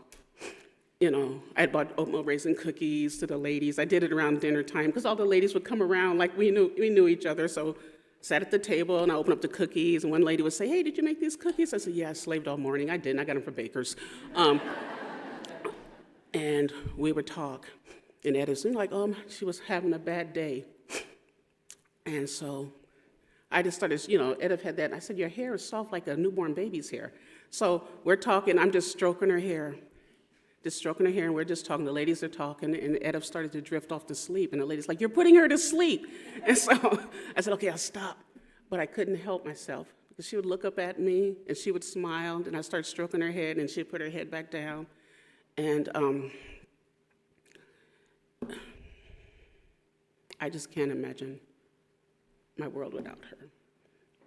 I bought oatmeal raisin cookies to the ladies. I did it around dinner time, because all the ladies would come around like we knew each other, so sat at the table, and I opened up the cookies, and one lady would say, hey, did you make these cookies? I said, yeah, I slaved all morning. I didn't. I got them from Baker's. And we would talk. And Eddith was like, she was having a bad day. And so I just started, Eddith had that. And I said, your hair is soft like a newborn baby's hair. So we're talking. I'm just stroking her hair. And we're just talking. The ladies are talking, and Eddith started to drift off to sleep. And the lady's like, you're putting her to sleep. And so I said, okay, I'll stop. But I couldn't help myself, because she would look up at me, and she would smile, and I started stroking her head, and she'd put her head back down. And I just can't imagine my world without her.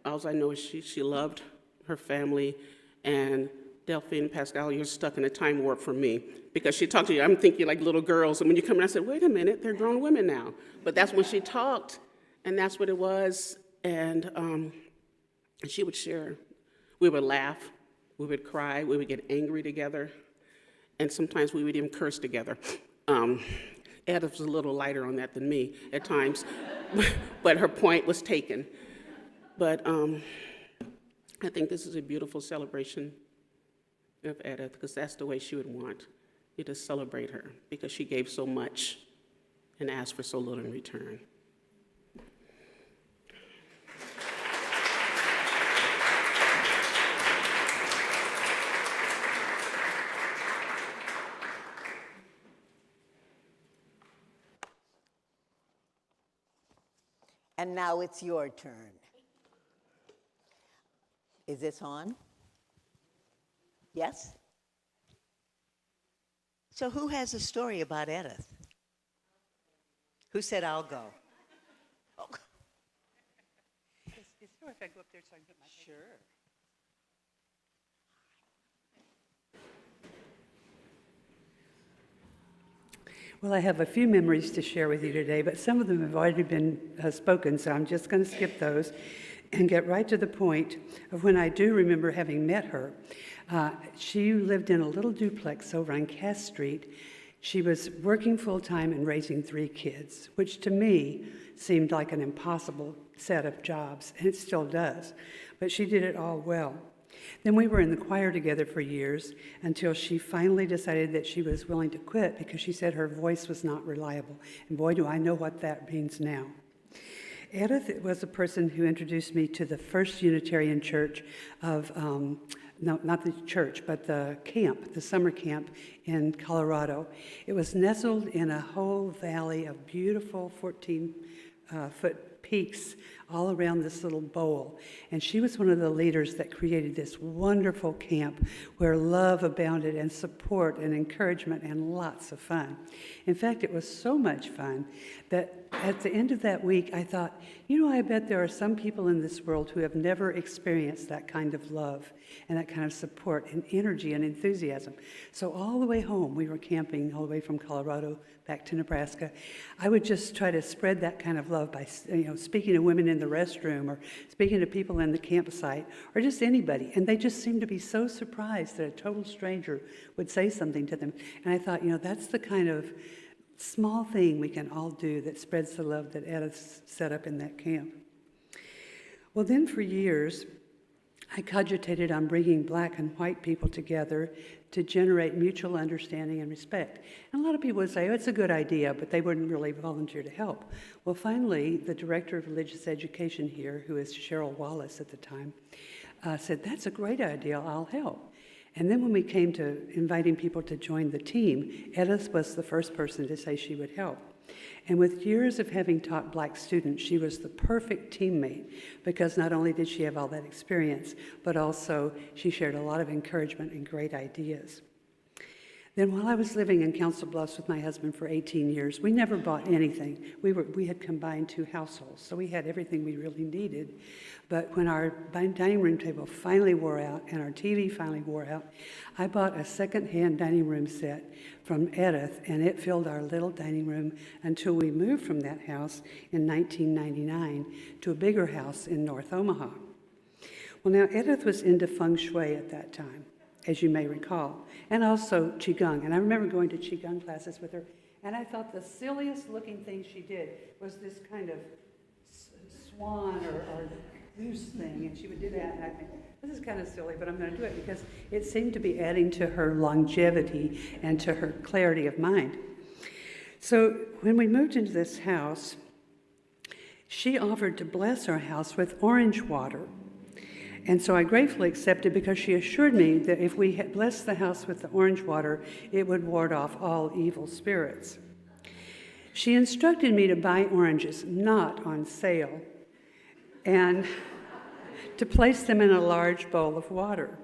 All I know is she loved her family, and Delphine, Pascal, you're stuck in a time warp for me, because she talked to you, I'm thinking like little girls, and when you come in, I said, wait a minute, they're grown women now. But that's when she talked, and that's what it was, and she would share. We would laugh, we would cry, we would get angry together, and sometimes we would even curse together. Eddith was a little lighter on that than me at times, but her point was taken. But I think this is a beautiful celebration of Eddith, because that's the way she would want you to celebrate her, because she gave so much and asked for so little in return. And now it's your turn. Is this on? Yes? So who has a story about Eddith? Who said I'll go? Oh. Is it all right if I go up there so I can put my paper? Sure. Well, I have a few memories to share with you today, but some of them have already been spoken, so I'm just going to skip those and get right to the point of when I do remember having met her. She lived in a little duplex over on Cass Street. She was working full-time and raising 3 kids, which to me seemed like an impossible set of jobs, and it still does. But she did it all well. Then we were in the choir together for years until she finally decided that she was willing to quit because she said her voice was not reliable. And boy, do I know what that means now. Eddith was a person who introduced me to the first Unitarian church of, no, not the church, but the camp, the summer camp in Colorado. It was nestled in a whole valley of beautiful 14-foot peaks all around this little bowl. And she was one of the leaders that created this wonderful camp where love abounded and support and encouragement and lots of fun. In fact, it was so much fun that at the end of that week, I thought, you know, I bet there are some people in this world who have never experienced that kind of love and that kind of support and energy and enthusiasm. So all the way home, we were camping all the way from Colorado back to Nebraska. I would just try to spread that kind of love by, speaking to women in the restroom or speaking to people in the campsite or just anybody. And they just seemed to be so surprised that a total stranger would say something to them. And I thought, that's the kind of small thing we can all do that spreads the love that Eddith set up in that camp. Well, then for years, I cogitated on bringing black and white people together to generate mutual understanding and respect. And a lot of people would say, it's a good idea, but they wouldn't really volunteer to help. Well, finally, the director of religious education here, who is Cheryl Wallace at the time, said, that's a great idea, I'll help. And then when we came to inviting people to join the team, Eddith was the first person to say she would help. And with years of having taught black students, she was the perfect teammate because not only did she have all that experience, but also she shared a lot of encouragement and great ideas. Then while I was living in Council Bluffs with my husband for 18 years, we never bought anything. We had combined 2 households, so we had everything we really needed. But when our dining room table finally wore out and our TV finally wore out, I bought a second-hand dining room set from Eddith, and it filled our little dining room until we moved from that house in 1999 to a bigger house in North Omaha. Well, now, Eddith was into feng shui at that time, as you may recall, and also Qigong. And I remember going to Qigong classes with her, and I thought the silliest looking thing she did was this kind of swan or goose thing, and she would do that, and I'd think, this is kind of silly, but I'm going to do it because it seemed to be adding to her longevity and to her clarity of mind. So when we moved into this house, she offered to bless our house with orange water. And so I gratefully accepted because she assured me that if we had blessed the house with the orange water, it would ward off all evil spirits. She instructed me to buy oranges, not on sale, and to place them in a large bowl of water.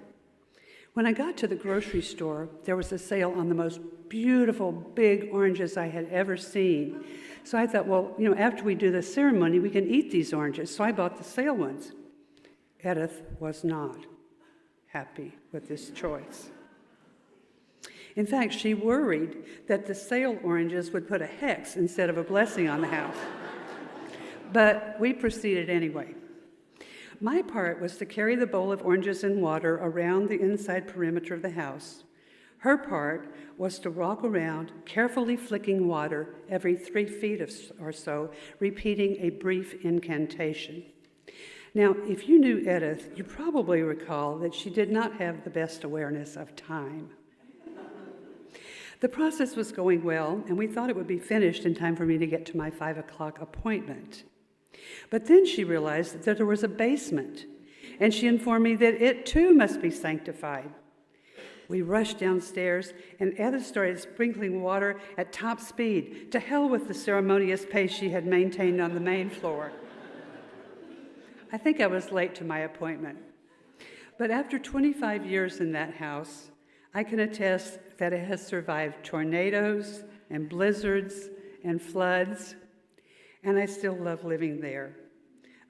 When I got to the grocery store, there was a sale on the most beautiful big oranges I had ever seen. So I thought, well, after we do the ceremony, we can eat these oranges. So I bought the sale ones. Eddith was not happy with this choice. In fact, she worried that the sale oranges would put a hex instead of a blessing on the house. But we proceeded anyway. My part was to carry the bowl of oranges and water around the inside perimeter of the house. Her part was to walk around, carefully flicking water every 3 feet or so, repeating a brief incantation. Now, if you knew Eddith, you probably recall that she did not have the best awareness of time. The process was going well, and we thought it would be finished in time for me to get to my 5 o'clock appointment. But then she realized that there was a basement, and she informed me that it too must be sanctified. We rushed downstairs, and Eddith started sprinkling water at top speed. To hell with the ceremonious pace she had maintained on the main floor. I think I was late to my appointment. But after 25 years in that house, I can attest that it has survived tornadoes and blizzards and floods, and I still love living there,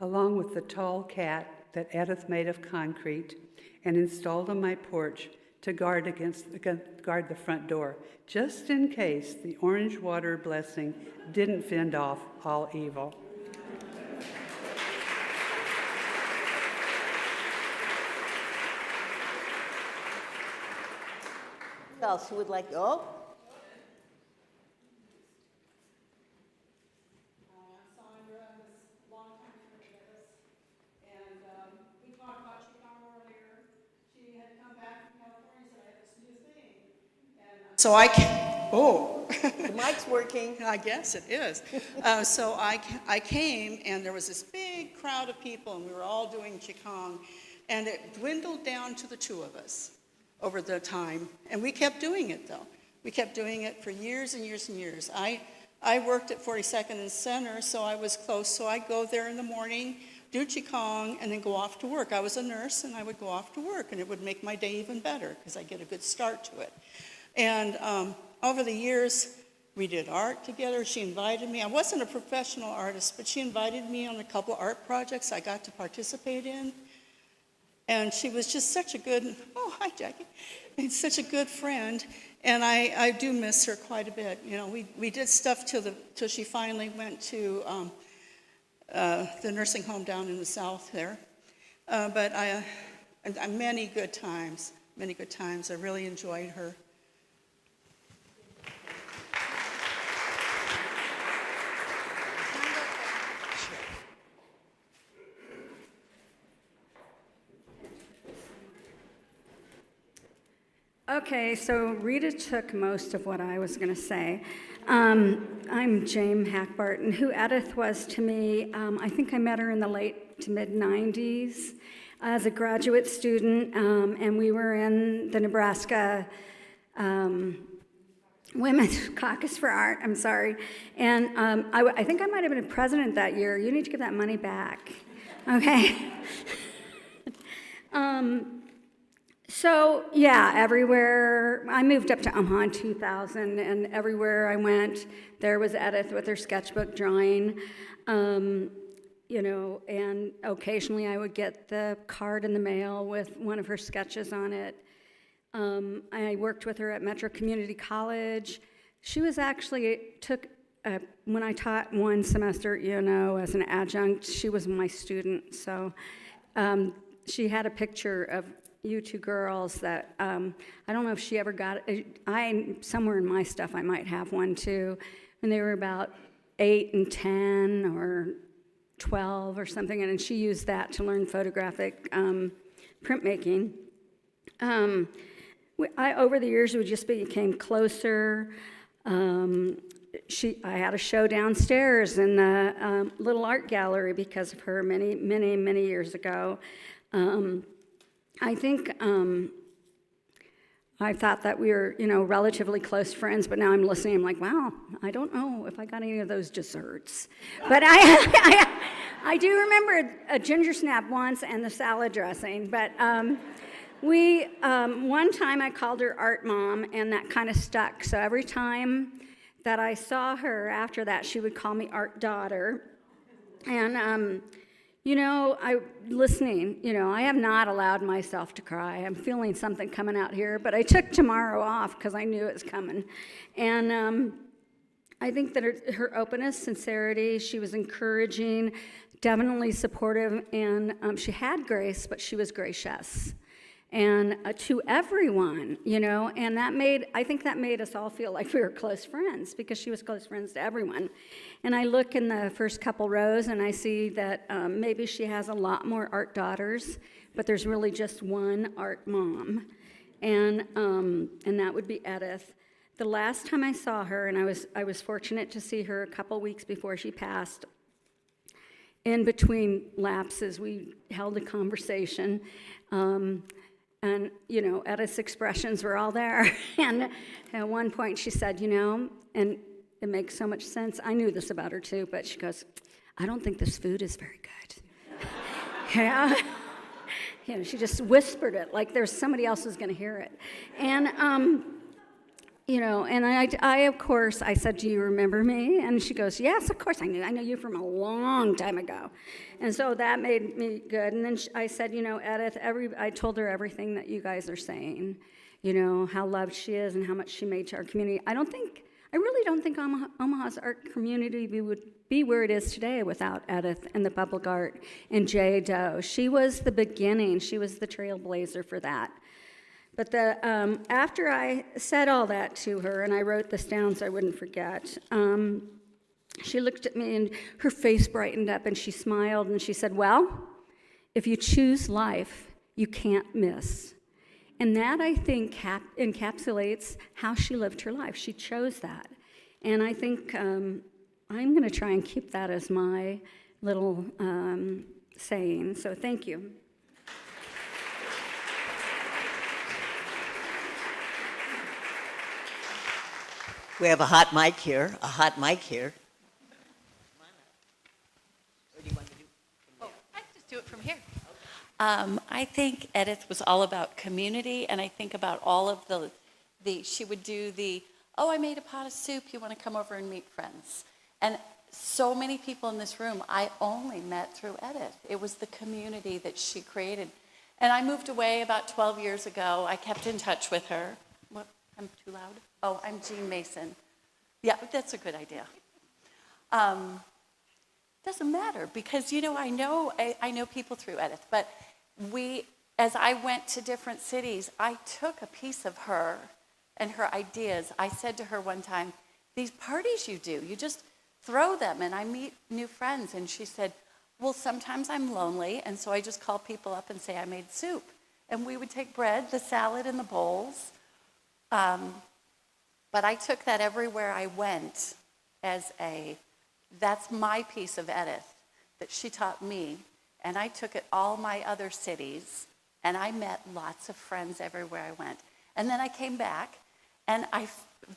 along with the tall cat that Eddith made of concrete and installed on my porch to guard the front door, just in case the orange water blessing didn't fend off all evil. else? Who would like, oh? So oh, The mic's working. I guess it is. So I came, and there was this big crowd of people, and we were all doing Qigong, and it dwindled down to the two of us over the time, and we kept doing it, though. We kept doing it for years and years and years. I worked at 42nd and Center, so I was close, so I'd go there in the morning, do Qigong, and then go off to work. I was a nurse, and I would go off to work, and it would make my day even better, because I get a good start to it. And over the years, we did art together. She invited me. I wasn't a professional artist, but she invited me on a couple art projects I got to participate in. And she was just such a good, oh, hi, Jackie. And such a good friend. And I do miss her quite a bit. You know, we did stuff till she finally went to the nursing home down in the south there. But many good times. I really enjoyed her. Okay, so Rita took most of what I was going to say. I'm Jane Hackbarton, who Eddith was to me. I think I met her in the late to mid-'90s as a graduate student, and we were in the Nebraska Women's Caucus for Art, I'm sorry. And I think I might have been president that year. You need to give that money back, okay? So, yeah, everywhere. I moved up to Omaha in 2000, and everywhere I went, there was Eddith with her sketchbook drawing. You know, and occasionally I would get the card in the mail with one of her sketches on it. I worked with her at Metro Community College. She was actually, when I taught one semester at UNO as an adjunct, she was my student. So she had a picture of you two girls that, I don't know if she ever got it. Somewhere in my stuff, I might have one too. When they were about 8 and 10 or 12 or something, and she used that to learn photographic printmaking. Over the years, we just became closer. I had a show downstairs in the little art gallery because of her many years ago. I think I thought that we were, relatively close friends, but now I'm listening. I'm like, wow, I don't know if I got any of those desserts. But I do remember a ginger snap once and the salad dressing. But one time I called her Art Mom, and that kind of stuck. So every time that I saw her after that, she would call me Art Daughter. And I have not allowed myself to cry. I'm feeling something coming out here, but I took tomorrow off because I knew it was coming. And I think that her openness, sincerity, she was encouraging, definitely supportive, and she had grace, but she was gracious. And to everyone, and I think that made us all feel like we were close friends because she was close friends to everyone. And I look in the first couple rows and I see that maybe she has a lot more art daughters, but there's really just one art mom. And that would be Eddith. The last time I saw her, and I was fortunate to see her a couple weeks before she passed, in between lapses, we held a conversation. And, Eddith's expressions were all there. And at one point she said, and it makes so much sense. I knew this about her too, but she goes, I don't think this food is very good. Yeah. She just whispered it like there's somebody else who's going to hear it. And, and I, of course, I said, do you remember me? And she goes, yes, of course I knew. I know you from a long time ago. And so that made me good. And then I said, Eddith, I told her everything that you guys are saying, how loved she is and how much she made to our community. I really don't think Omaha's art community would be where it is today without Eddith and the public art and Jay Doe. She was the beginning. She was the trailblazer for that. But after I said all that to her, and I wrote this down so I wouldn't forget, she looked at me and her face brightened up and she smiled and she said, well, if you choose life, you can't miss. And that, I think, encapsulates how she lived her life. She chose that. And I think I'm going to try and keep that as my little saying. So thank you. We have a hot mic here, a hot mic here. Or do you want to do? Oh, I can just do it from here. I think Eddith was all about community, and I think about all of she would do oh, I made a pot of soup, you want to come over and meet friends. And so many people in this room I only met through Eddith. It was the community that she created. And I moved away about 12 years ago. I kept in touch with her. What, I'm too loud? Oh, I'm Jean Mason. Yeah, that's a good idea. Doesn't matter because, I know people through Eddith, but as I went to different cities, I took a piece of her and her ideas. I said to her one time, these parties you do, you just throw them and I meet new friends. And she said, well, sometimes I'm lonely, and so I just call people up and say I made soup. And we would take bread, the salad, and the bowls. But I took that everywhere I went that's my piece of Eddith that she taught me. And I took it all my other cities, and I met lots of friends everywhere I went. And then I came back, and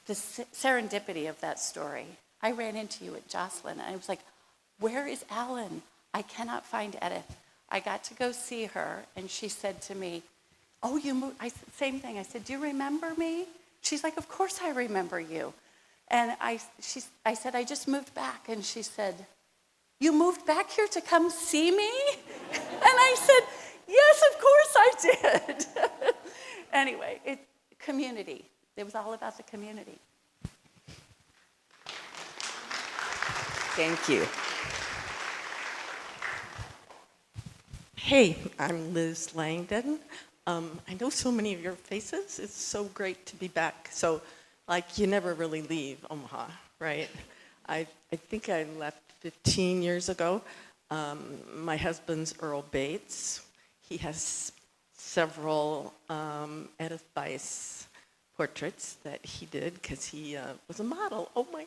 the serendipity of that story, I ran into you at Jocelyn, and I was like, where is Alan? I cannot find Eddith. I got to go see her, and she said to me, oh, you moved. Same thing. I said, do you remember me? She's like, of course I remember you. And I said, I just moved back. And she said, you moved back here to come see me? And I said, yes, of course I did. Anyway, community. It was all about the community. Thank you. Hey, I'm Liz Langdon. I know so many of your faces. It's so great to be back. So, you never really leave Omaha, right? I think I left 15 years ago. My husband's Earl Bates. He has several Eddith Buis portraits that he did because he was a model. Oh my!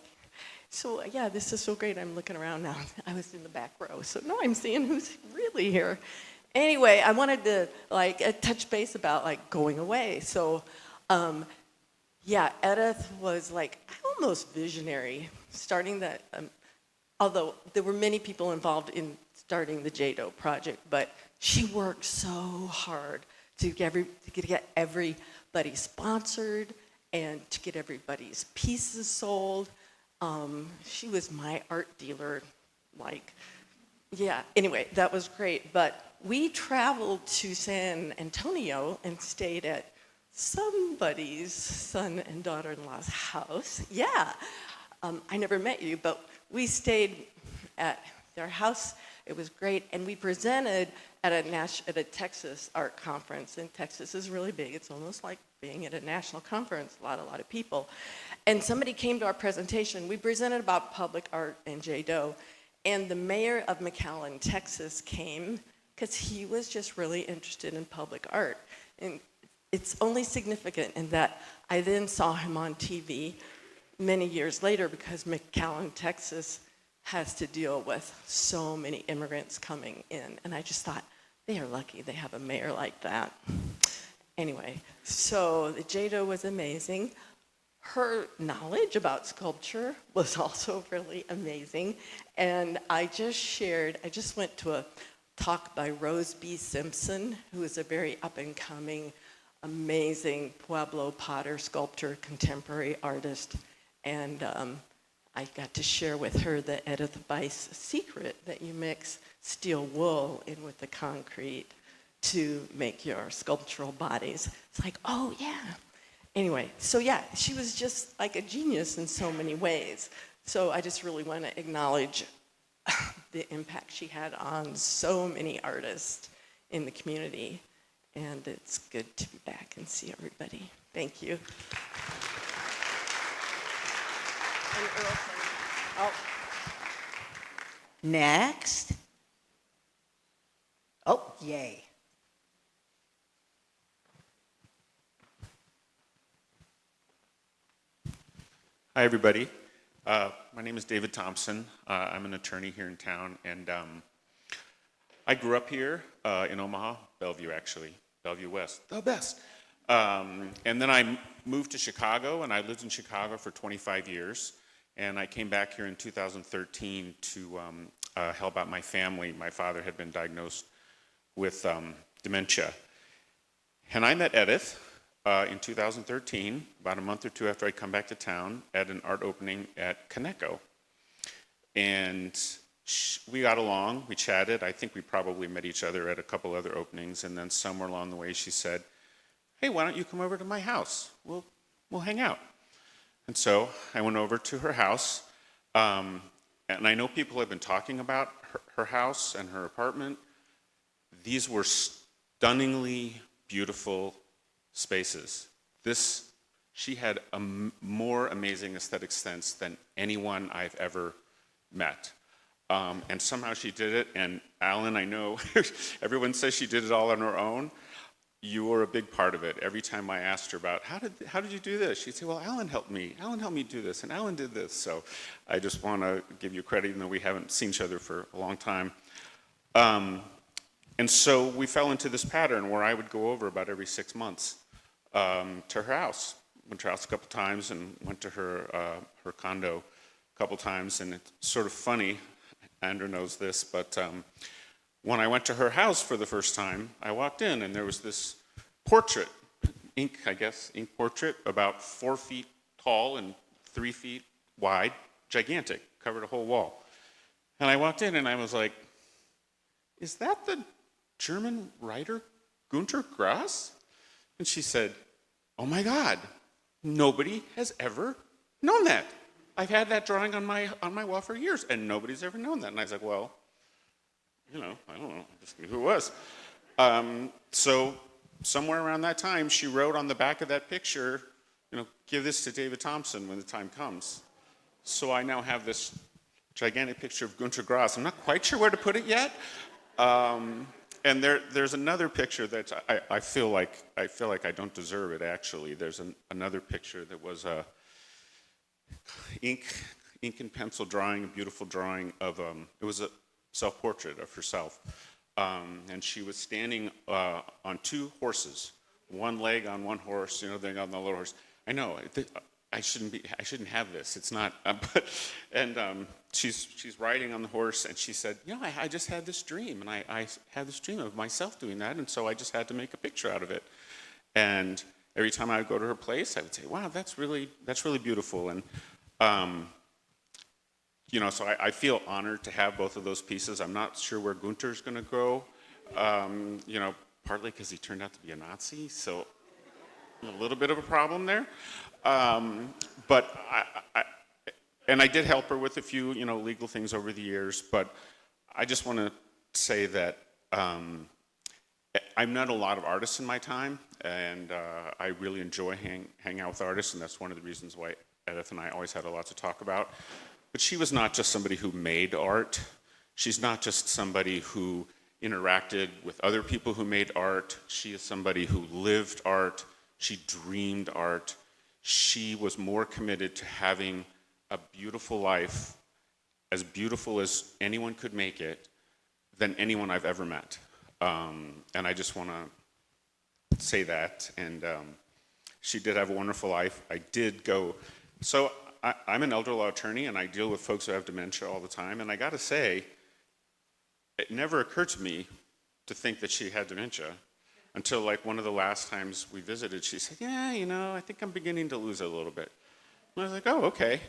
So yeah, this is so great. I'm looking around now. I was in the back row, so now I'm seeing who's really here. Anyway, I wanted to touch base about going away. So, yeah, Eddith was almost visionary, starting that. Although there were many people involved in starting the JDO project, but she worked so hard to get everybody sponsored and to get everybody's pieces sold. She was my art dealer, yeah, anyway, that was great. But we traveled to San Antonio and stayed at somebody's son and daughter-in-law's house. Yeah, I never met you, but we stayed at their house. It was great, and we presented at a Texas art conference, and Texas is really big. It's almost like being at a national conference, a lot of people. And somebody came to our presentation. We presented about public art in JDO, and the mayor of McAllen, Texas came because he was just really interested in public art. And it's only significant in that I then saw him on TV many years later because McAllen, Texas has to deal with so many immigrants coming in. And I just thought, they are lucky they have a mayor like that. Anyway, so the JDO was amazing. Her knowledge about sculpture was also really amazing. And I just went to a talk by Rose B. Simpson, who is a very up-and-coming, amazing Pueblo potter, sculptor, contemporary artist. And I got to share with her the Eddith Buis secret that you mix steel wool in with the concrete to make your sculptural bodies. It's like, oh yeah. Anyway, so yeah, she was just like a genius in so many ways. So I just really want to acknowledge the impact she had on so many artists in the community. and it's good to be back and see everybody. Thank you. And Earl, Oh. Next. Oh, yay. Hi, everybody. My name is David Thompson. I'm an attorney here in town, and I grew up here in Omaha, Bellevue, actually, Bellevue West, the best. And then I moved to Chicago, and I lived in Chicago for 25 years. And I came back here in 2013 to help out my family. My father had been diagnosed with dementia. And I met Eddith in 2013, about a month or two after I'd come back to town, at an art opening at Kaneko. And we got along, we chatted. I think we probably met each other at a couple other openings. And then somewhere along the way, she said, hey, why don't you come over to my house? We'll hang out. And so I went over to her house. And I know people have been talking about her house and her apartment. These were stunningly beautiful spaces. She had a more amazing aesthetic sense than anyone I've ever met. And somehow she did it, and Alan, I know, everyone says she did it all on her own. You were a big part of it. Every time I asked her about, how did you do this? She'd say, well, Alan helped me do this, and Alan did this. So I just want to give you credit, even though we haven't seen each other for a long time. And so we fell into this pattern where I would go over about every 6 months to her house. Went to her house a couple times and went to her condo a couple times. And it's sort of funny, Andrew knows this, but when I went to her house for the first time, I walked in and there was this portrait, ink portrait, about 4 feet tall and 3 feet wide, gigantic, covered a whole wall. And I walked in and I was like, is that the German writer Günter Grass? And she said, oh my God, nobody has ever known that. I've had that drawing on my wall for years, and nobody's ever known that. And I was like, well, I don't know, just who it was. So somewhere around that time, she wrote on the back of that picture, give this to David Thompson when the time comes. So I now have this gigantic picture of Günter Grass. I'm not quite sure where to put it yet. And there's another picture that I feel like I don't deserve it, actually. There's another picture that was a ink and pencil drawing, a beautiful drawing of, it was a self-portrait of herself. And she was standing on 2 horses, one leg on one horse, the other on the little horse. I know, I shouldn't have this. It's not, she's riding on the horse, and she said, I just had this dream, and I had this dream of myself doing that, and so I just had to make a picture out of it. And every time I would go to her place, I would say, wow, that's really beautiful. And so I feel honored to have both of those pieces. I'm not sure where Günter's going to go, partly because he turned out to be a Nazi, so a little bit of a problem there. But I did help her with a few, legal things over the years. But I just want to say that I've met a lot of artists in my time, and I really enjoy hanging out with artists, and that's one of the reasons why Eddith and I always had a lot to talk about. But she was not just somebody who made art. She's not just somebody who interacted with other people who made art. She is somebody who lived art. She dreamed art. She was more committed to having a beautiful life, as beautiful as anyone could make it, than anyone I've ever met. And I just want to say that. And she did have a wonderful life. I did go. So I'm an elder law attorney, and I deal with folks who have dementia all the time. And I got to say, it never occurred to me to think that she had dementia until one of the last times we visited. She said, yeah, I think I'm beginning to lose it a little bit. And I was like, oh, okay.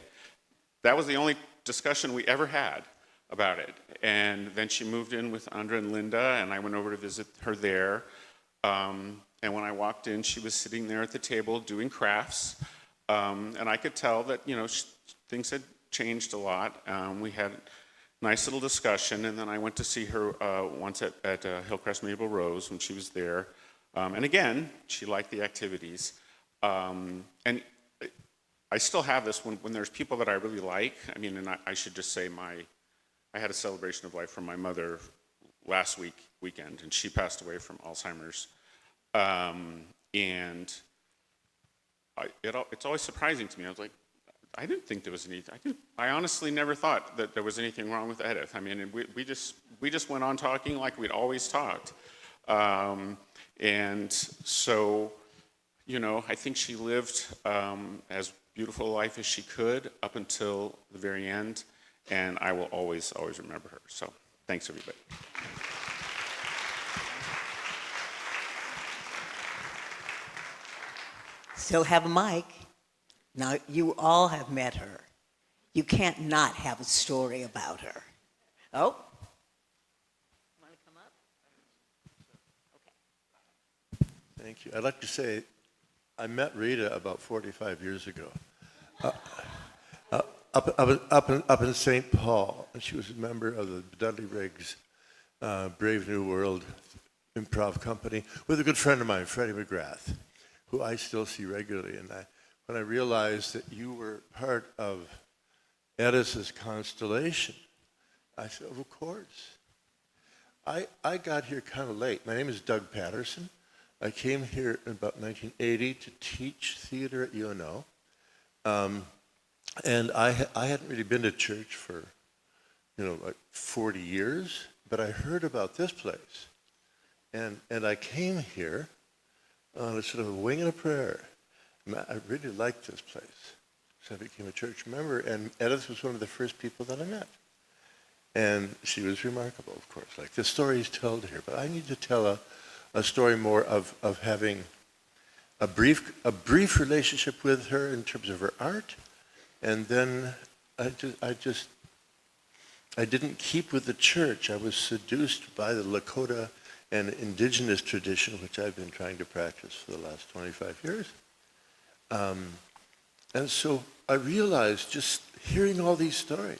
That was the only discussion we ever had about it. And then she moved in with Andra and Linda, and I went over to visit her there. And when I walked in, she was sitting there at the table doing crafts. And I could tell that, things had changed a lot. We had a nice little discussion, and then I went to see her once at Hillcrest Maple Rose when she was there. And again, she liked the activities. And I still have this when there's people that I really like. I mean, and I should just say I had a celebration of life from my mother last weekend, and she passed away from Alzheimer's. And it's always surprising to me. I was like, I didn't think there was anything. I honestly never thought that there was anything wrong with Eddith. I mean, we just went on talking like we'd always talked. And so, you know, I think she lived as beautiful a life as she could up until the very end, and I will always remember her. So, thanks everybody. Still have a mic. Now, you all have met her. You can't not have a story about her. Oh. Want to come up? Okay. Thank you. I'd like to say I met Rita about 45 years ago up in St. Paul. And she was a member of the Dudley Riggs Brave New World Improv Company with a good friend of mine, Freddie McGrath, who I still see regularly. And when I realized that you were part of Eddith's constellation, I said, of course. I got here kind of late. My name is Doug Patterson. I came here in about 1980 to teach theater at UNO. And I hadn't really been to church for, like 40 years, but I heard about this place. And I came here on a sort of a wing and a prayer. I really liked this place. So I became a church member, and Eddith was one of the first people that I met. And she was remarkable, of course. Like the story is told here, but I need to tell a story more of having a brief relationship with her in terms of her art, and then I didn't keep with the church. I was seduced by the Lakota and indigenous tradition, which I've been trying to practice for the last 25 years. And so I realized, just hearing all these stories,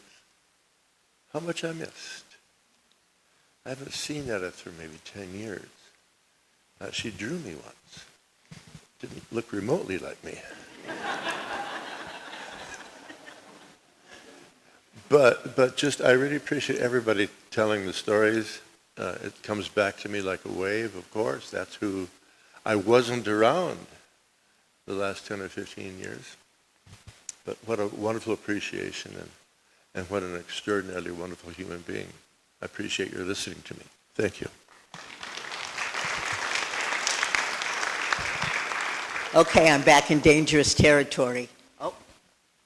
how much I missed. I haven't seen Eddith for maybe 10 years. She drew me once. Didn't look remotely like me. But just, I really appreciate everybody telling the stories. It comes back to me like a wave, of course. That's who I wasn't around the last 10 or 15 years. But what a wonderful appreciation, and what an extraordinarily wonderful human being. I appreciate your listening to me. Thank you. Okay, I'm back in dangerous territory. Oh,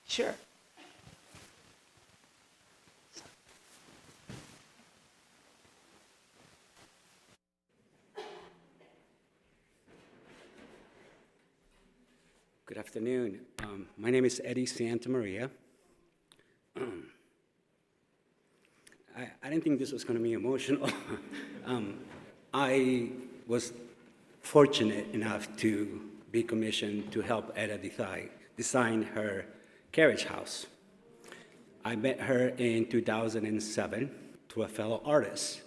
sure. Good afternoon. My name is Eddie Santamaria. I didn't think this was going to be emotional. I was fortunate enough to be commissioned to help Eddith design her carriage house. I met her in 2007 through a fellow artist.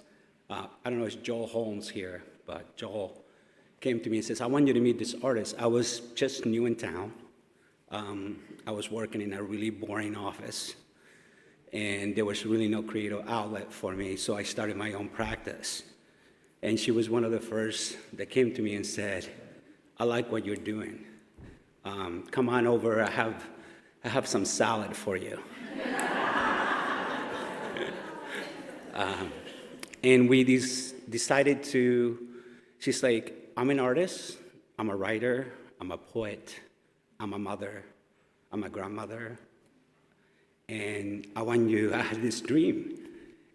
I don't know if Joel Holmes here, but Joel came to me and says, I want you to meet this artist. I was just new in town. I was working in a really boring office, and there was really no creative outlet for me, so I started my own practice. And she was one of the first that came to me and said, I like what you're doing. Come on over, I have some salad for you. And we decided to, she's like, I'm an artist, I'm a writer, I'm a poet, I'm a mother, I'm a grandmother, and I had this dream.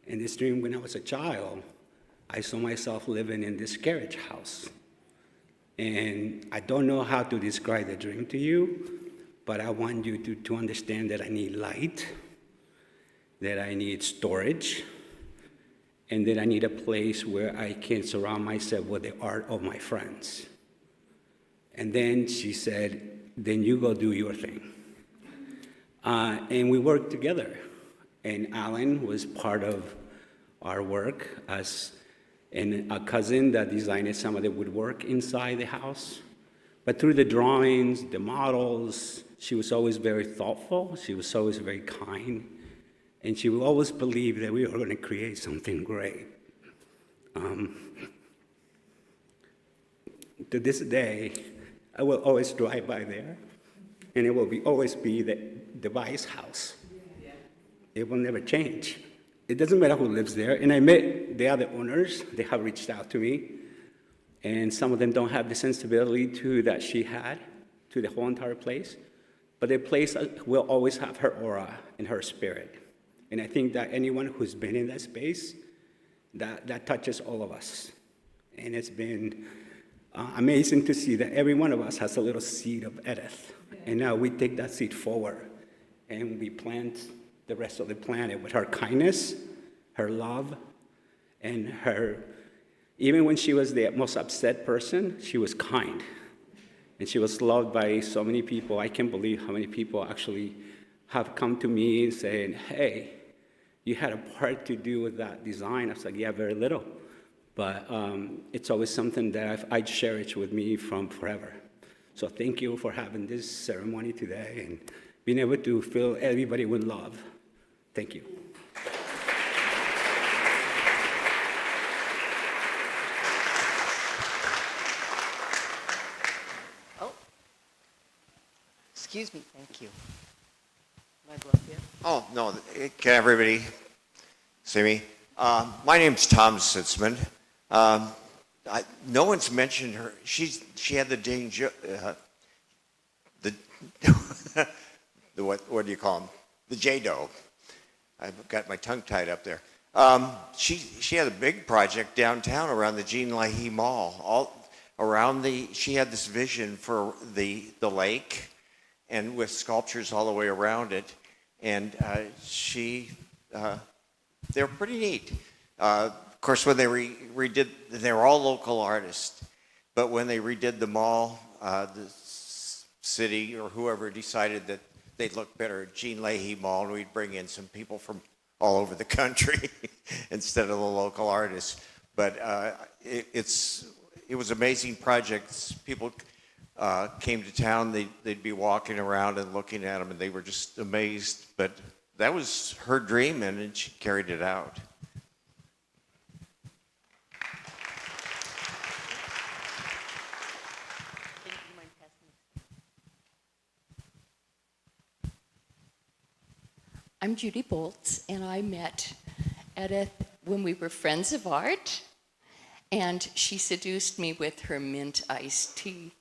And this dream, when I was a child, I saw myself living in this carriage house. And I don't know how to describe the dream to you, but I want you to understand that I need light, that I need storage, and that I need a place where I can surround myself with the art of my friends. And then she said, then you go do your thing. And we worked together. And Alan was part of our work as and a cousin that designed some of the woodwork inside the house. But through the drawings, the models, she was always very thoughtful. She was always very kind. And she would always believe that we were going to create something great. To this day, I will always drive by there, and it will always be the Buis house. It will never change. It doesn't matter who lives there. And I met the other owners. They have reached out to me, and some of them don't have the sensibility that she had to the whole entire place. But the place will always have her aura and her spirit. And I think that anyone who's been in that space, that touches all of us. And it's been amazing to see that every one of us has a little seed of Eddith. And now we take that seed forward and we plant the rest of the planet with her kindness, her love, and her, even when she was the most upset person, she was kind. And she was loved by so many people. I can't believe how many people actually have come to me and saying, hey, you had a part to do with that design. I was like, yeah, very little. But it's always something that I cherish with me from forever. So thank you for having this ceremony today and being able to fill everybody with love. Thank you. Oh, excuse me, thank you. Am I blocked here? Oh, no, can everybody see me? My name's Tom Sitzman. No one's mentioned her. She had the danger, what do you call them? The J-Doe. I've got my tongue tied up there. She had a big project downtown around the Jean Leahy Mall. She had this vision for the lake, and with sculptures all the way around it. And they were pretty neat. Of course, when they redid, they were all local artists. But when they redid the mall, the city or whoever decided that they'd look better at Jean Leahy Mall, and we'd bring in some people from all over the country instead of the local artists. But it was amazing projects. People came to town, they'd be walking around and looking at them, and they were just amazed. But that was her dream, and she carried it out. I'm Judy Boltz, and I met Eddith when we were friends of art, and she seduced me with her mint iced tea.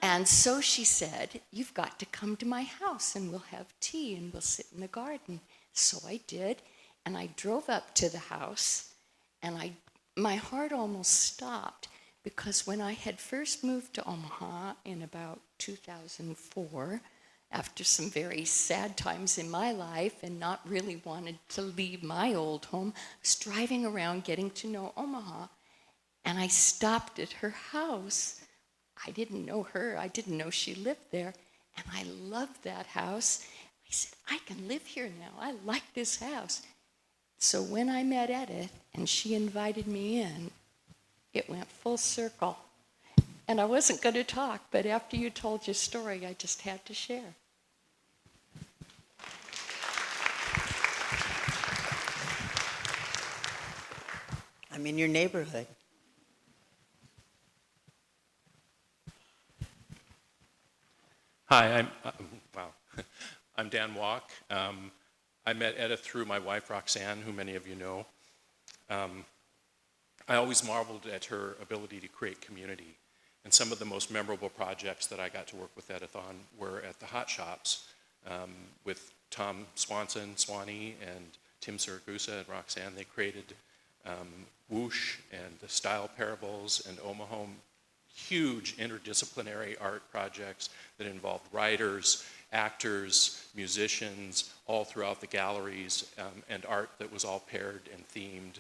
And so she said, you've got to come to my house, and we'll have tea, and we'll sit in the garden. So I did, and I drove up to the house, and my heart almost stopped, because when I had first moved to Omaha in about 2004, after some very sad times in my life and not really wanted to leave my old home, I was driving around getting to know Omaha, and I stopped at her house. I didn't know her. I didn't know she lived there, and I loved that house. I said, I can live here now. I like this house. So when I met Eddith and she invited me in, it went full circle. And I wasn't going to talk, but after you told your story, I just had to share. I'm in your neighborhood. Hi, I'm Dan Walk. I met Eddith through my wife Roxanne, who many of you know. I always marveled at her ability to create community. And some of the most memorable projects that I got to work with Eddith on were at the Hot Shops with Tom Swanee, and Tim Siragusa and Roxanne. They created Whoosh and the Style Parables and Omaha, huge interdisciplinary art projects that involved writers, actors, musicians, all throughout the galleries, and art that was all paired and themed.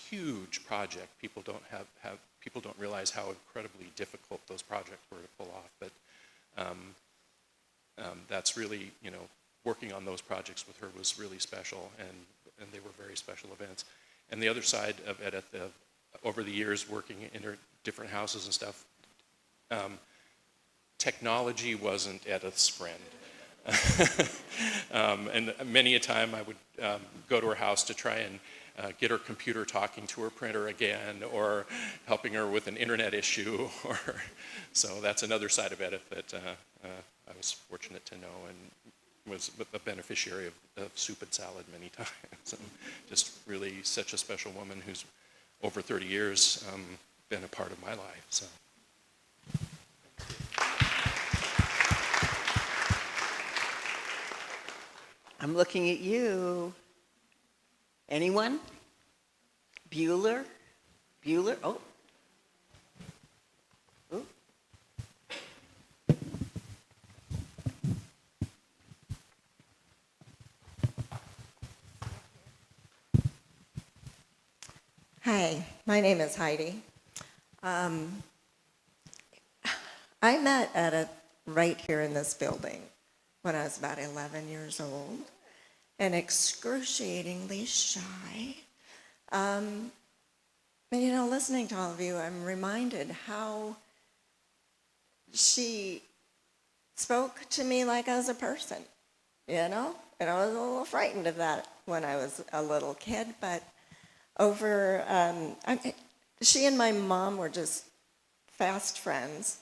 Huge project. People don't realize how incredibly difficult those projects were to pull off. But that's really, working on those projects with her was really special, and they were very special events. And the other side of Eddith, over the years working in her different houses and stuff, technology wasn't Edith's friend. And many a time I would go to her house to try and get her computer talking to her printer again, or helping her with an internet issue. So that's another side of Eddith that I was fortunate to know, and was a beneficiary of soup and salad many times. And just really such a special woman who's over 30 years been a part of my life. So. I'm looking at you. Anyone? Bueller? Bueller? Oh. Ooh. Hi, my name is Heidi. I met Eddith right here in this building when I was about 11 years old, and excruciatingly shy. And you know, listening to all of you, I'm reminded how she spoke to me like I was a person, you know? And I was a little frightened of that when I was a little kid, but she and my mom were just fast friends.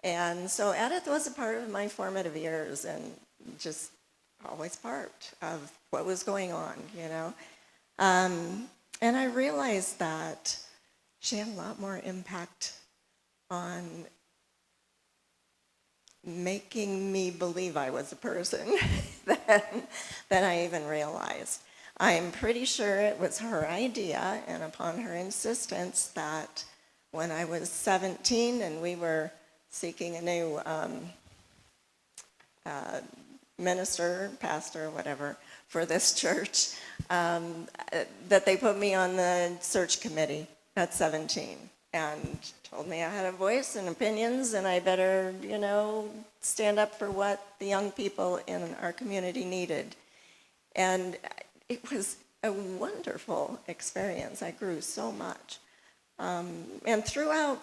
And so Eddith was a part of my formative years, and just always part of what was going on, you know. And I realized that she had a lot more impact on making me believe I was a person than I even realized. I'm pretty sure it was her idea, and upon her insistence, that when I was 17 and we were seeking a new minister, pastor, whatever, for this church, that they put me on the search committee at 17 and told me I had a voice and opinions, and I better, you know, stand up for what the young people in our community needed. And it was a wonderful experience. I grew so much. And throughout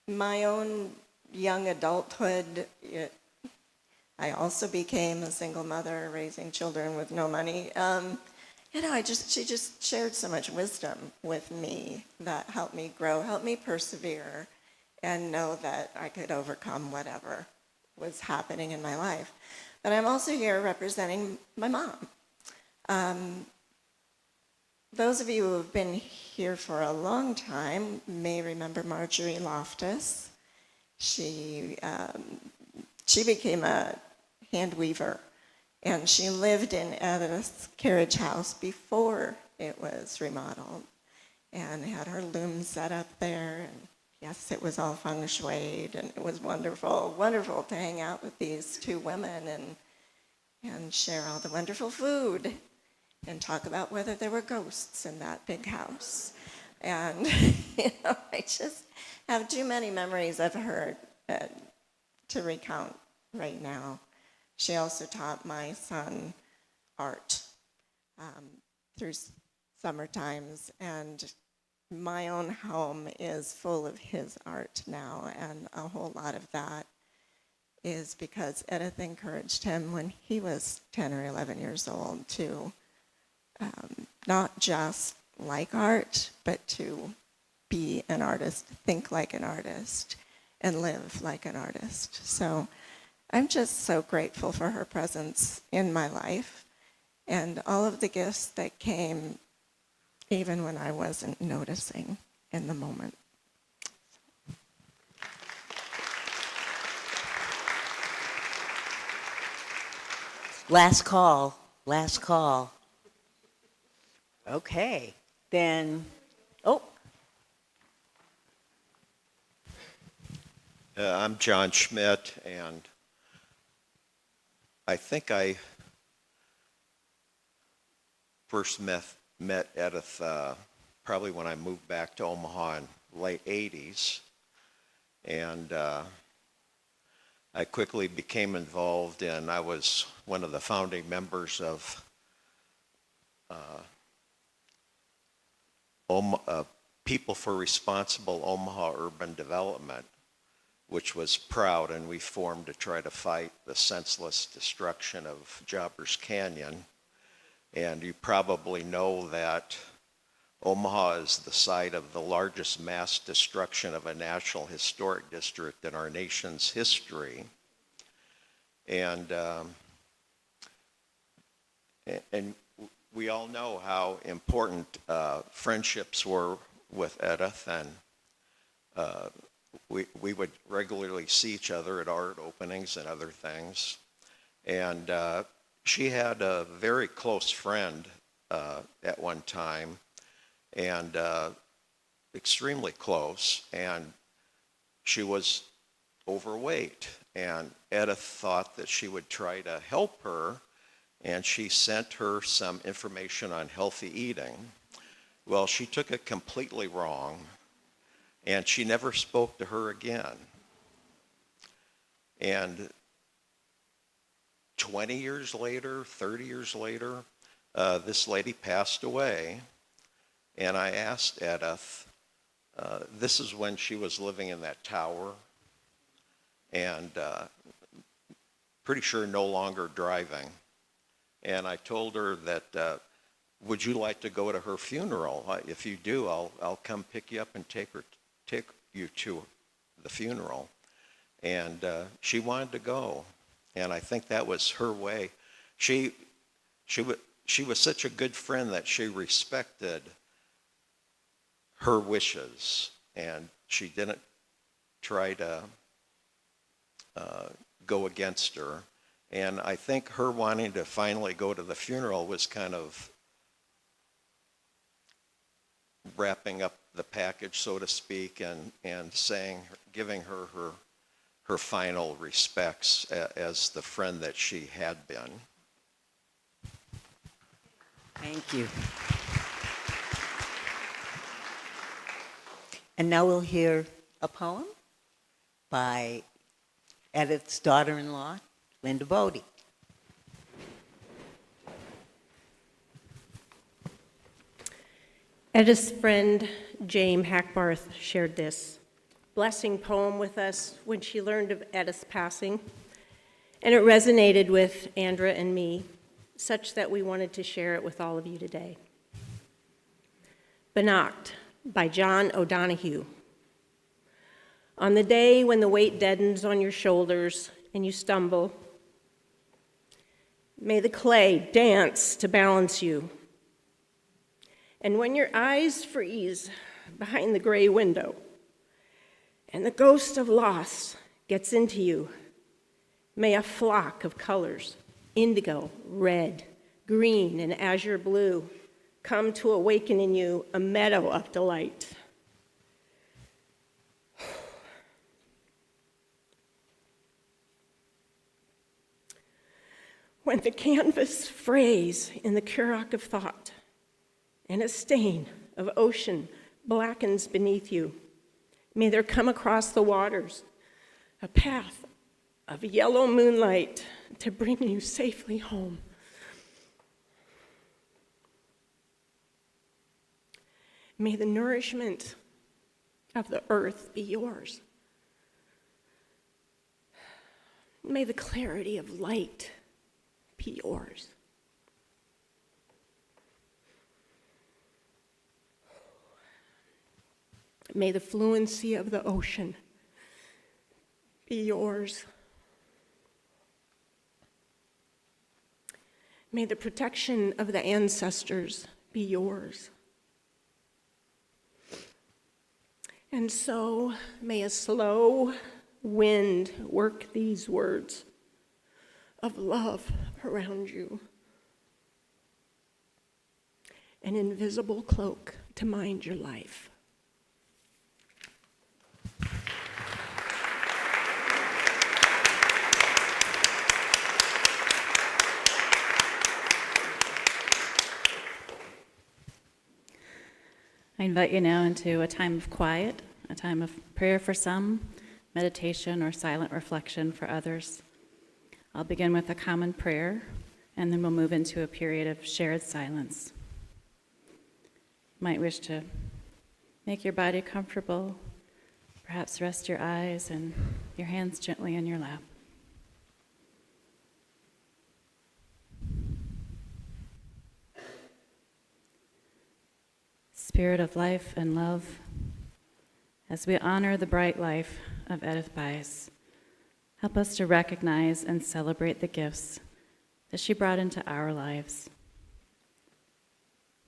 my own young adulthood, I also became a single mother raising children with no money. You know, she just shared so much wisdom with me that helped me grow, helped me persevere, and know that I could overcome whatever was happening in my life. But I'm also here representing my mom. Those of you who have been here for a long time may remember Marjorie Loftus. She became a hand weaver, and she lived in Eddith's carriage house before it was remodeled, and had her loom set up there, and yes, it was all feng shuied, and it was wonderful, wonderful to hang out with these two women and share all the wonderful food and talk about whether there were ghosts in that big house. And you know, I just have too many memories of her to recount right now. She also taught my son art through summer times, and my own home is full of his art now, and a whole lot of that is because Eddith encouraged him when he was 10 or 11 years old to not just like art, but to be an artist, think like an artist, and live like an artist. So I'm just so grateful for her presence in my life and all of the gifts that came even when I wasn't noticing in the moment. Last call, last call. Okay, then, I'm John Schmidt, and I think I first met Eddith probably when I moved back to Omaha in late 80s, and I quickly became involved, and I was one of the founding members of People for Responsible Omaha Urban Development, which was proud, and we formed to try to fight the senseless destruction of Jobbers Canyon. And you probably know that Omaha is the site of the largest mass destruction of a National Historic District in our nation's history. And we all know how important friendships were with Eddith, and we would regularly see each other at art openings and other things. And she had a very close friend at one time, and extremely close, and she was overweight. And Eddith thought that she would try to help her, and she sent her some information on healthy eating. Well, she took it completely wrong, and she never spoke to her again. And 20 years later, 30 years later, this lady passed away, and I asked Eddith, this is when she was living in that tower, and pretty sure no longer driving. And I told her that, would you like to go to her funeral? If you do, I'll come pick you up and take you to the funeral. And she wanted to go, and I think that was her way. She was such a good friend that she respected her wishes, and she didn't try to go against her. And I think her wanting to finally go to the funeral was kind of wrapping up the package, so to speak, and saying, giving her her final respects as the friend that she had been. Thank you. And now we'll hear a poem by Eddith's daughter-in-law, Linda Bodie. Eddith's friend, Jame Hackbarth, shared this blessing poem with us when she learned of Eddith's passing, and it resonated with Andra and me, such that we wanted to share it with all of you today. Benacht by John O'Donohue. On the day when the weight deadens on your shoulders and you stumble, may the clay dance to balance you. And when your eyes freeze behind the gray window and the ghost of loss gets into you, may a flock of colors, indigo, red, green, and azure blue, come to awaken in you a meadow of delight. When the canvas frays in the currach of thought, and a stain of ocean blackens beneath you, may there come across the waters a path of yellow moonlight to bring you safely home. May the nourishment of the earth be yours. May the clarity of light be yours. May the fluency of the ocean be yours. May the protection of the ancestors be yours. And so may a slow wind work these words of love around you. An invisible cloak to mind your life. I invite you now into a time of quiet, a time of prayer for some, meditation or silent reflection for others. I'll begin with a common prayer, and then we'll move into a period of shared silence. You might wish to Make your body comfortable. Perhaps rest your eyes and your hands gently in your lap. Spirit of life and love, as we honor the bright life of Eddith Buis, help us to recognize and celebrate the gifts that she brought into our lives.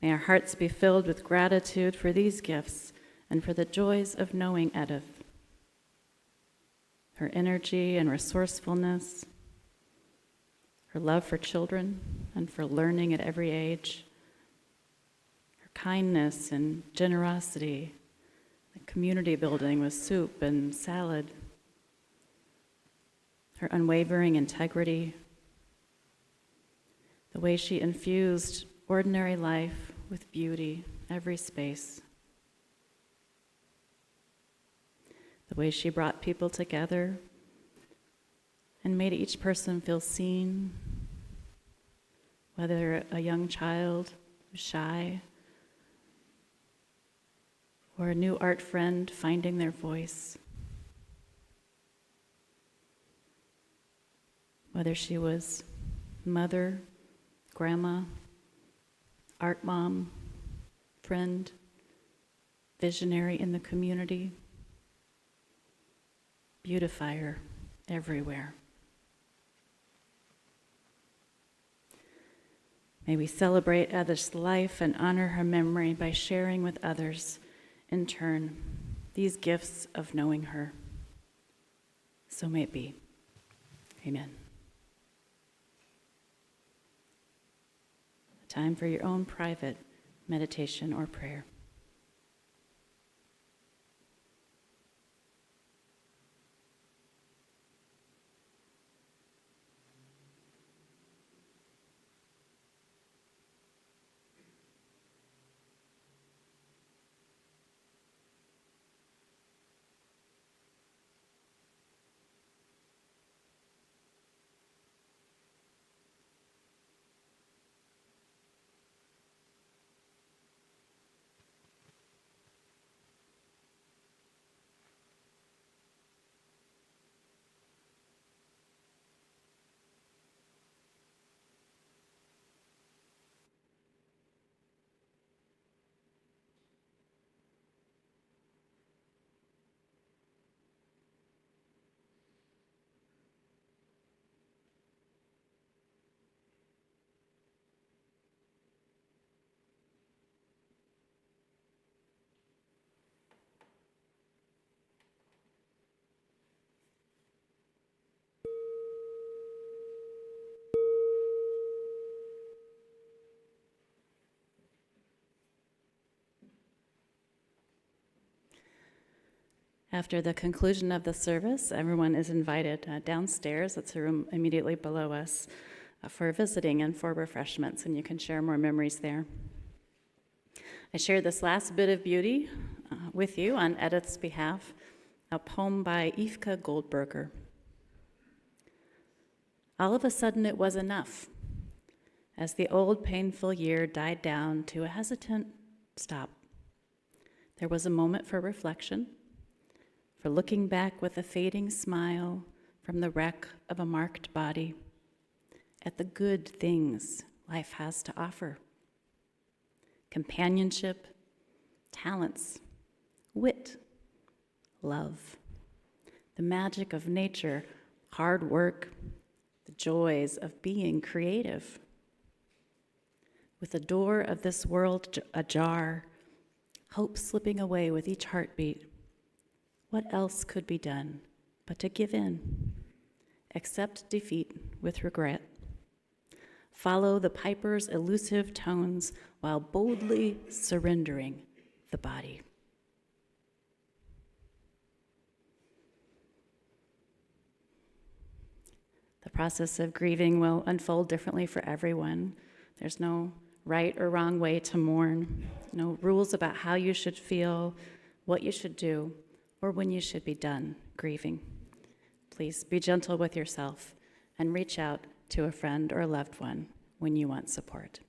May our hearts be filled with gratitude for these gifts and for the joys of knowing Eddith. Her energy and resourcefulness, her love for children and for learning at every age, her kindness and generosity, the community building with soup and salad, her unwavering integrity, the way she infused ordinary life with beauty, every space, the way she brought people together and made each person feel seen, whether a young child who's shy or a new art friend finding their voice, whether she was mother, grandma, art mom, friend, visionary in the community, beautifier everywhere. May we celebrate Eddith's life and honor her memory by sharing with others, in turn, these gifts of knowing her. So may it be. Amen. Time for your own private meditation or prayer. After the conclusion of the service, everyone is invited downstairs. That's a room immediately below us for visiting and for refreshments, and you can share more memories there. I share this last bit of beauty with you on Eddith's behalf, a poem by Yvka Goldberger. All of a sudden it was enough, as the old painful year died down to a hesitant stop. There was a moment for reflection, for looking back with a fading smile from the wreck of a marked body at the good things life has to offer. Companionship, talents, wit, love, the magic of nature, hard work, the joys of being creative. With the door of this world ajar, hope slipping away with each heartbeat, what else could be done but to give in, accept defeat with regret, follow the piper's elusive tones while boldly surrendering the body? The process of grieving will unfold differently for everyone. There's no right or wrong way to mourn, no rules about how you should feel, what you should do, or when you should be done grieving. Please be gentle with yourself and reach out to a friend or a loved one when you want support.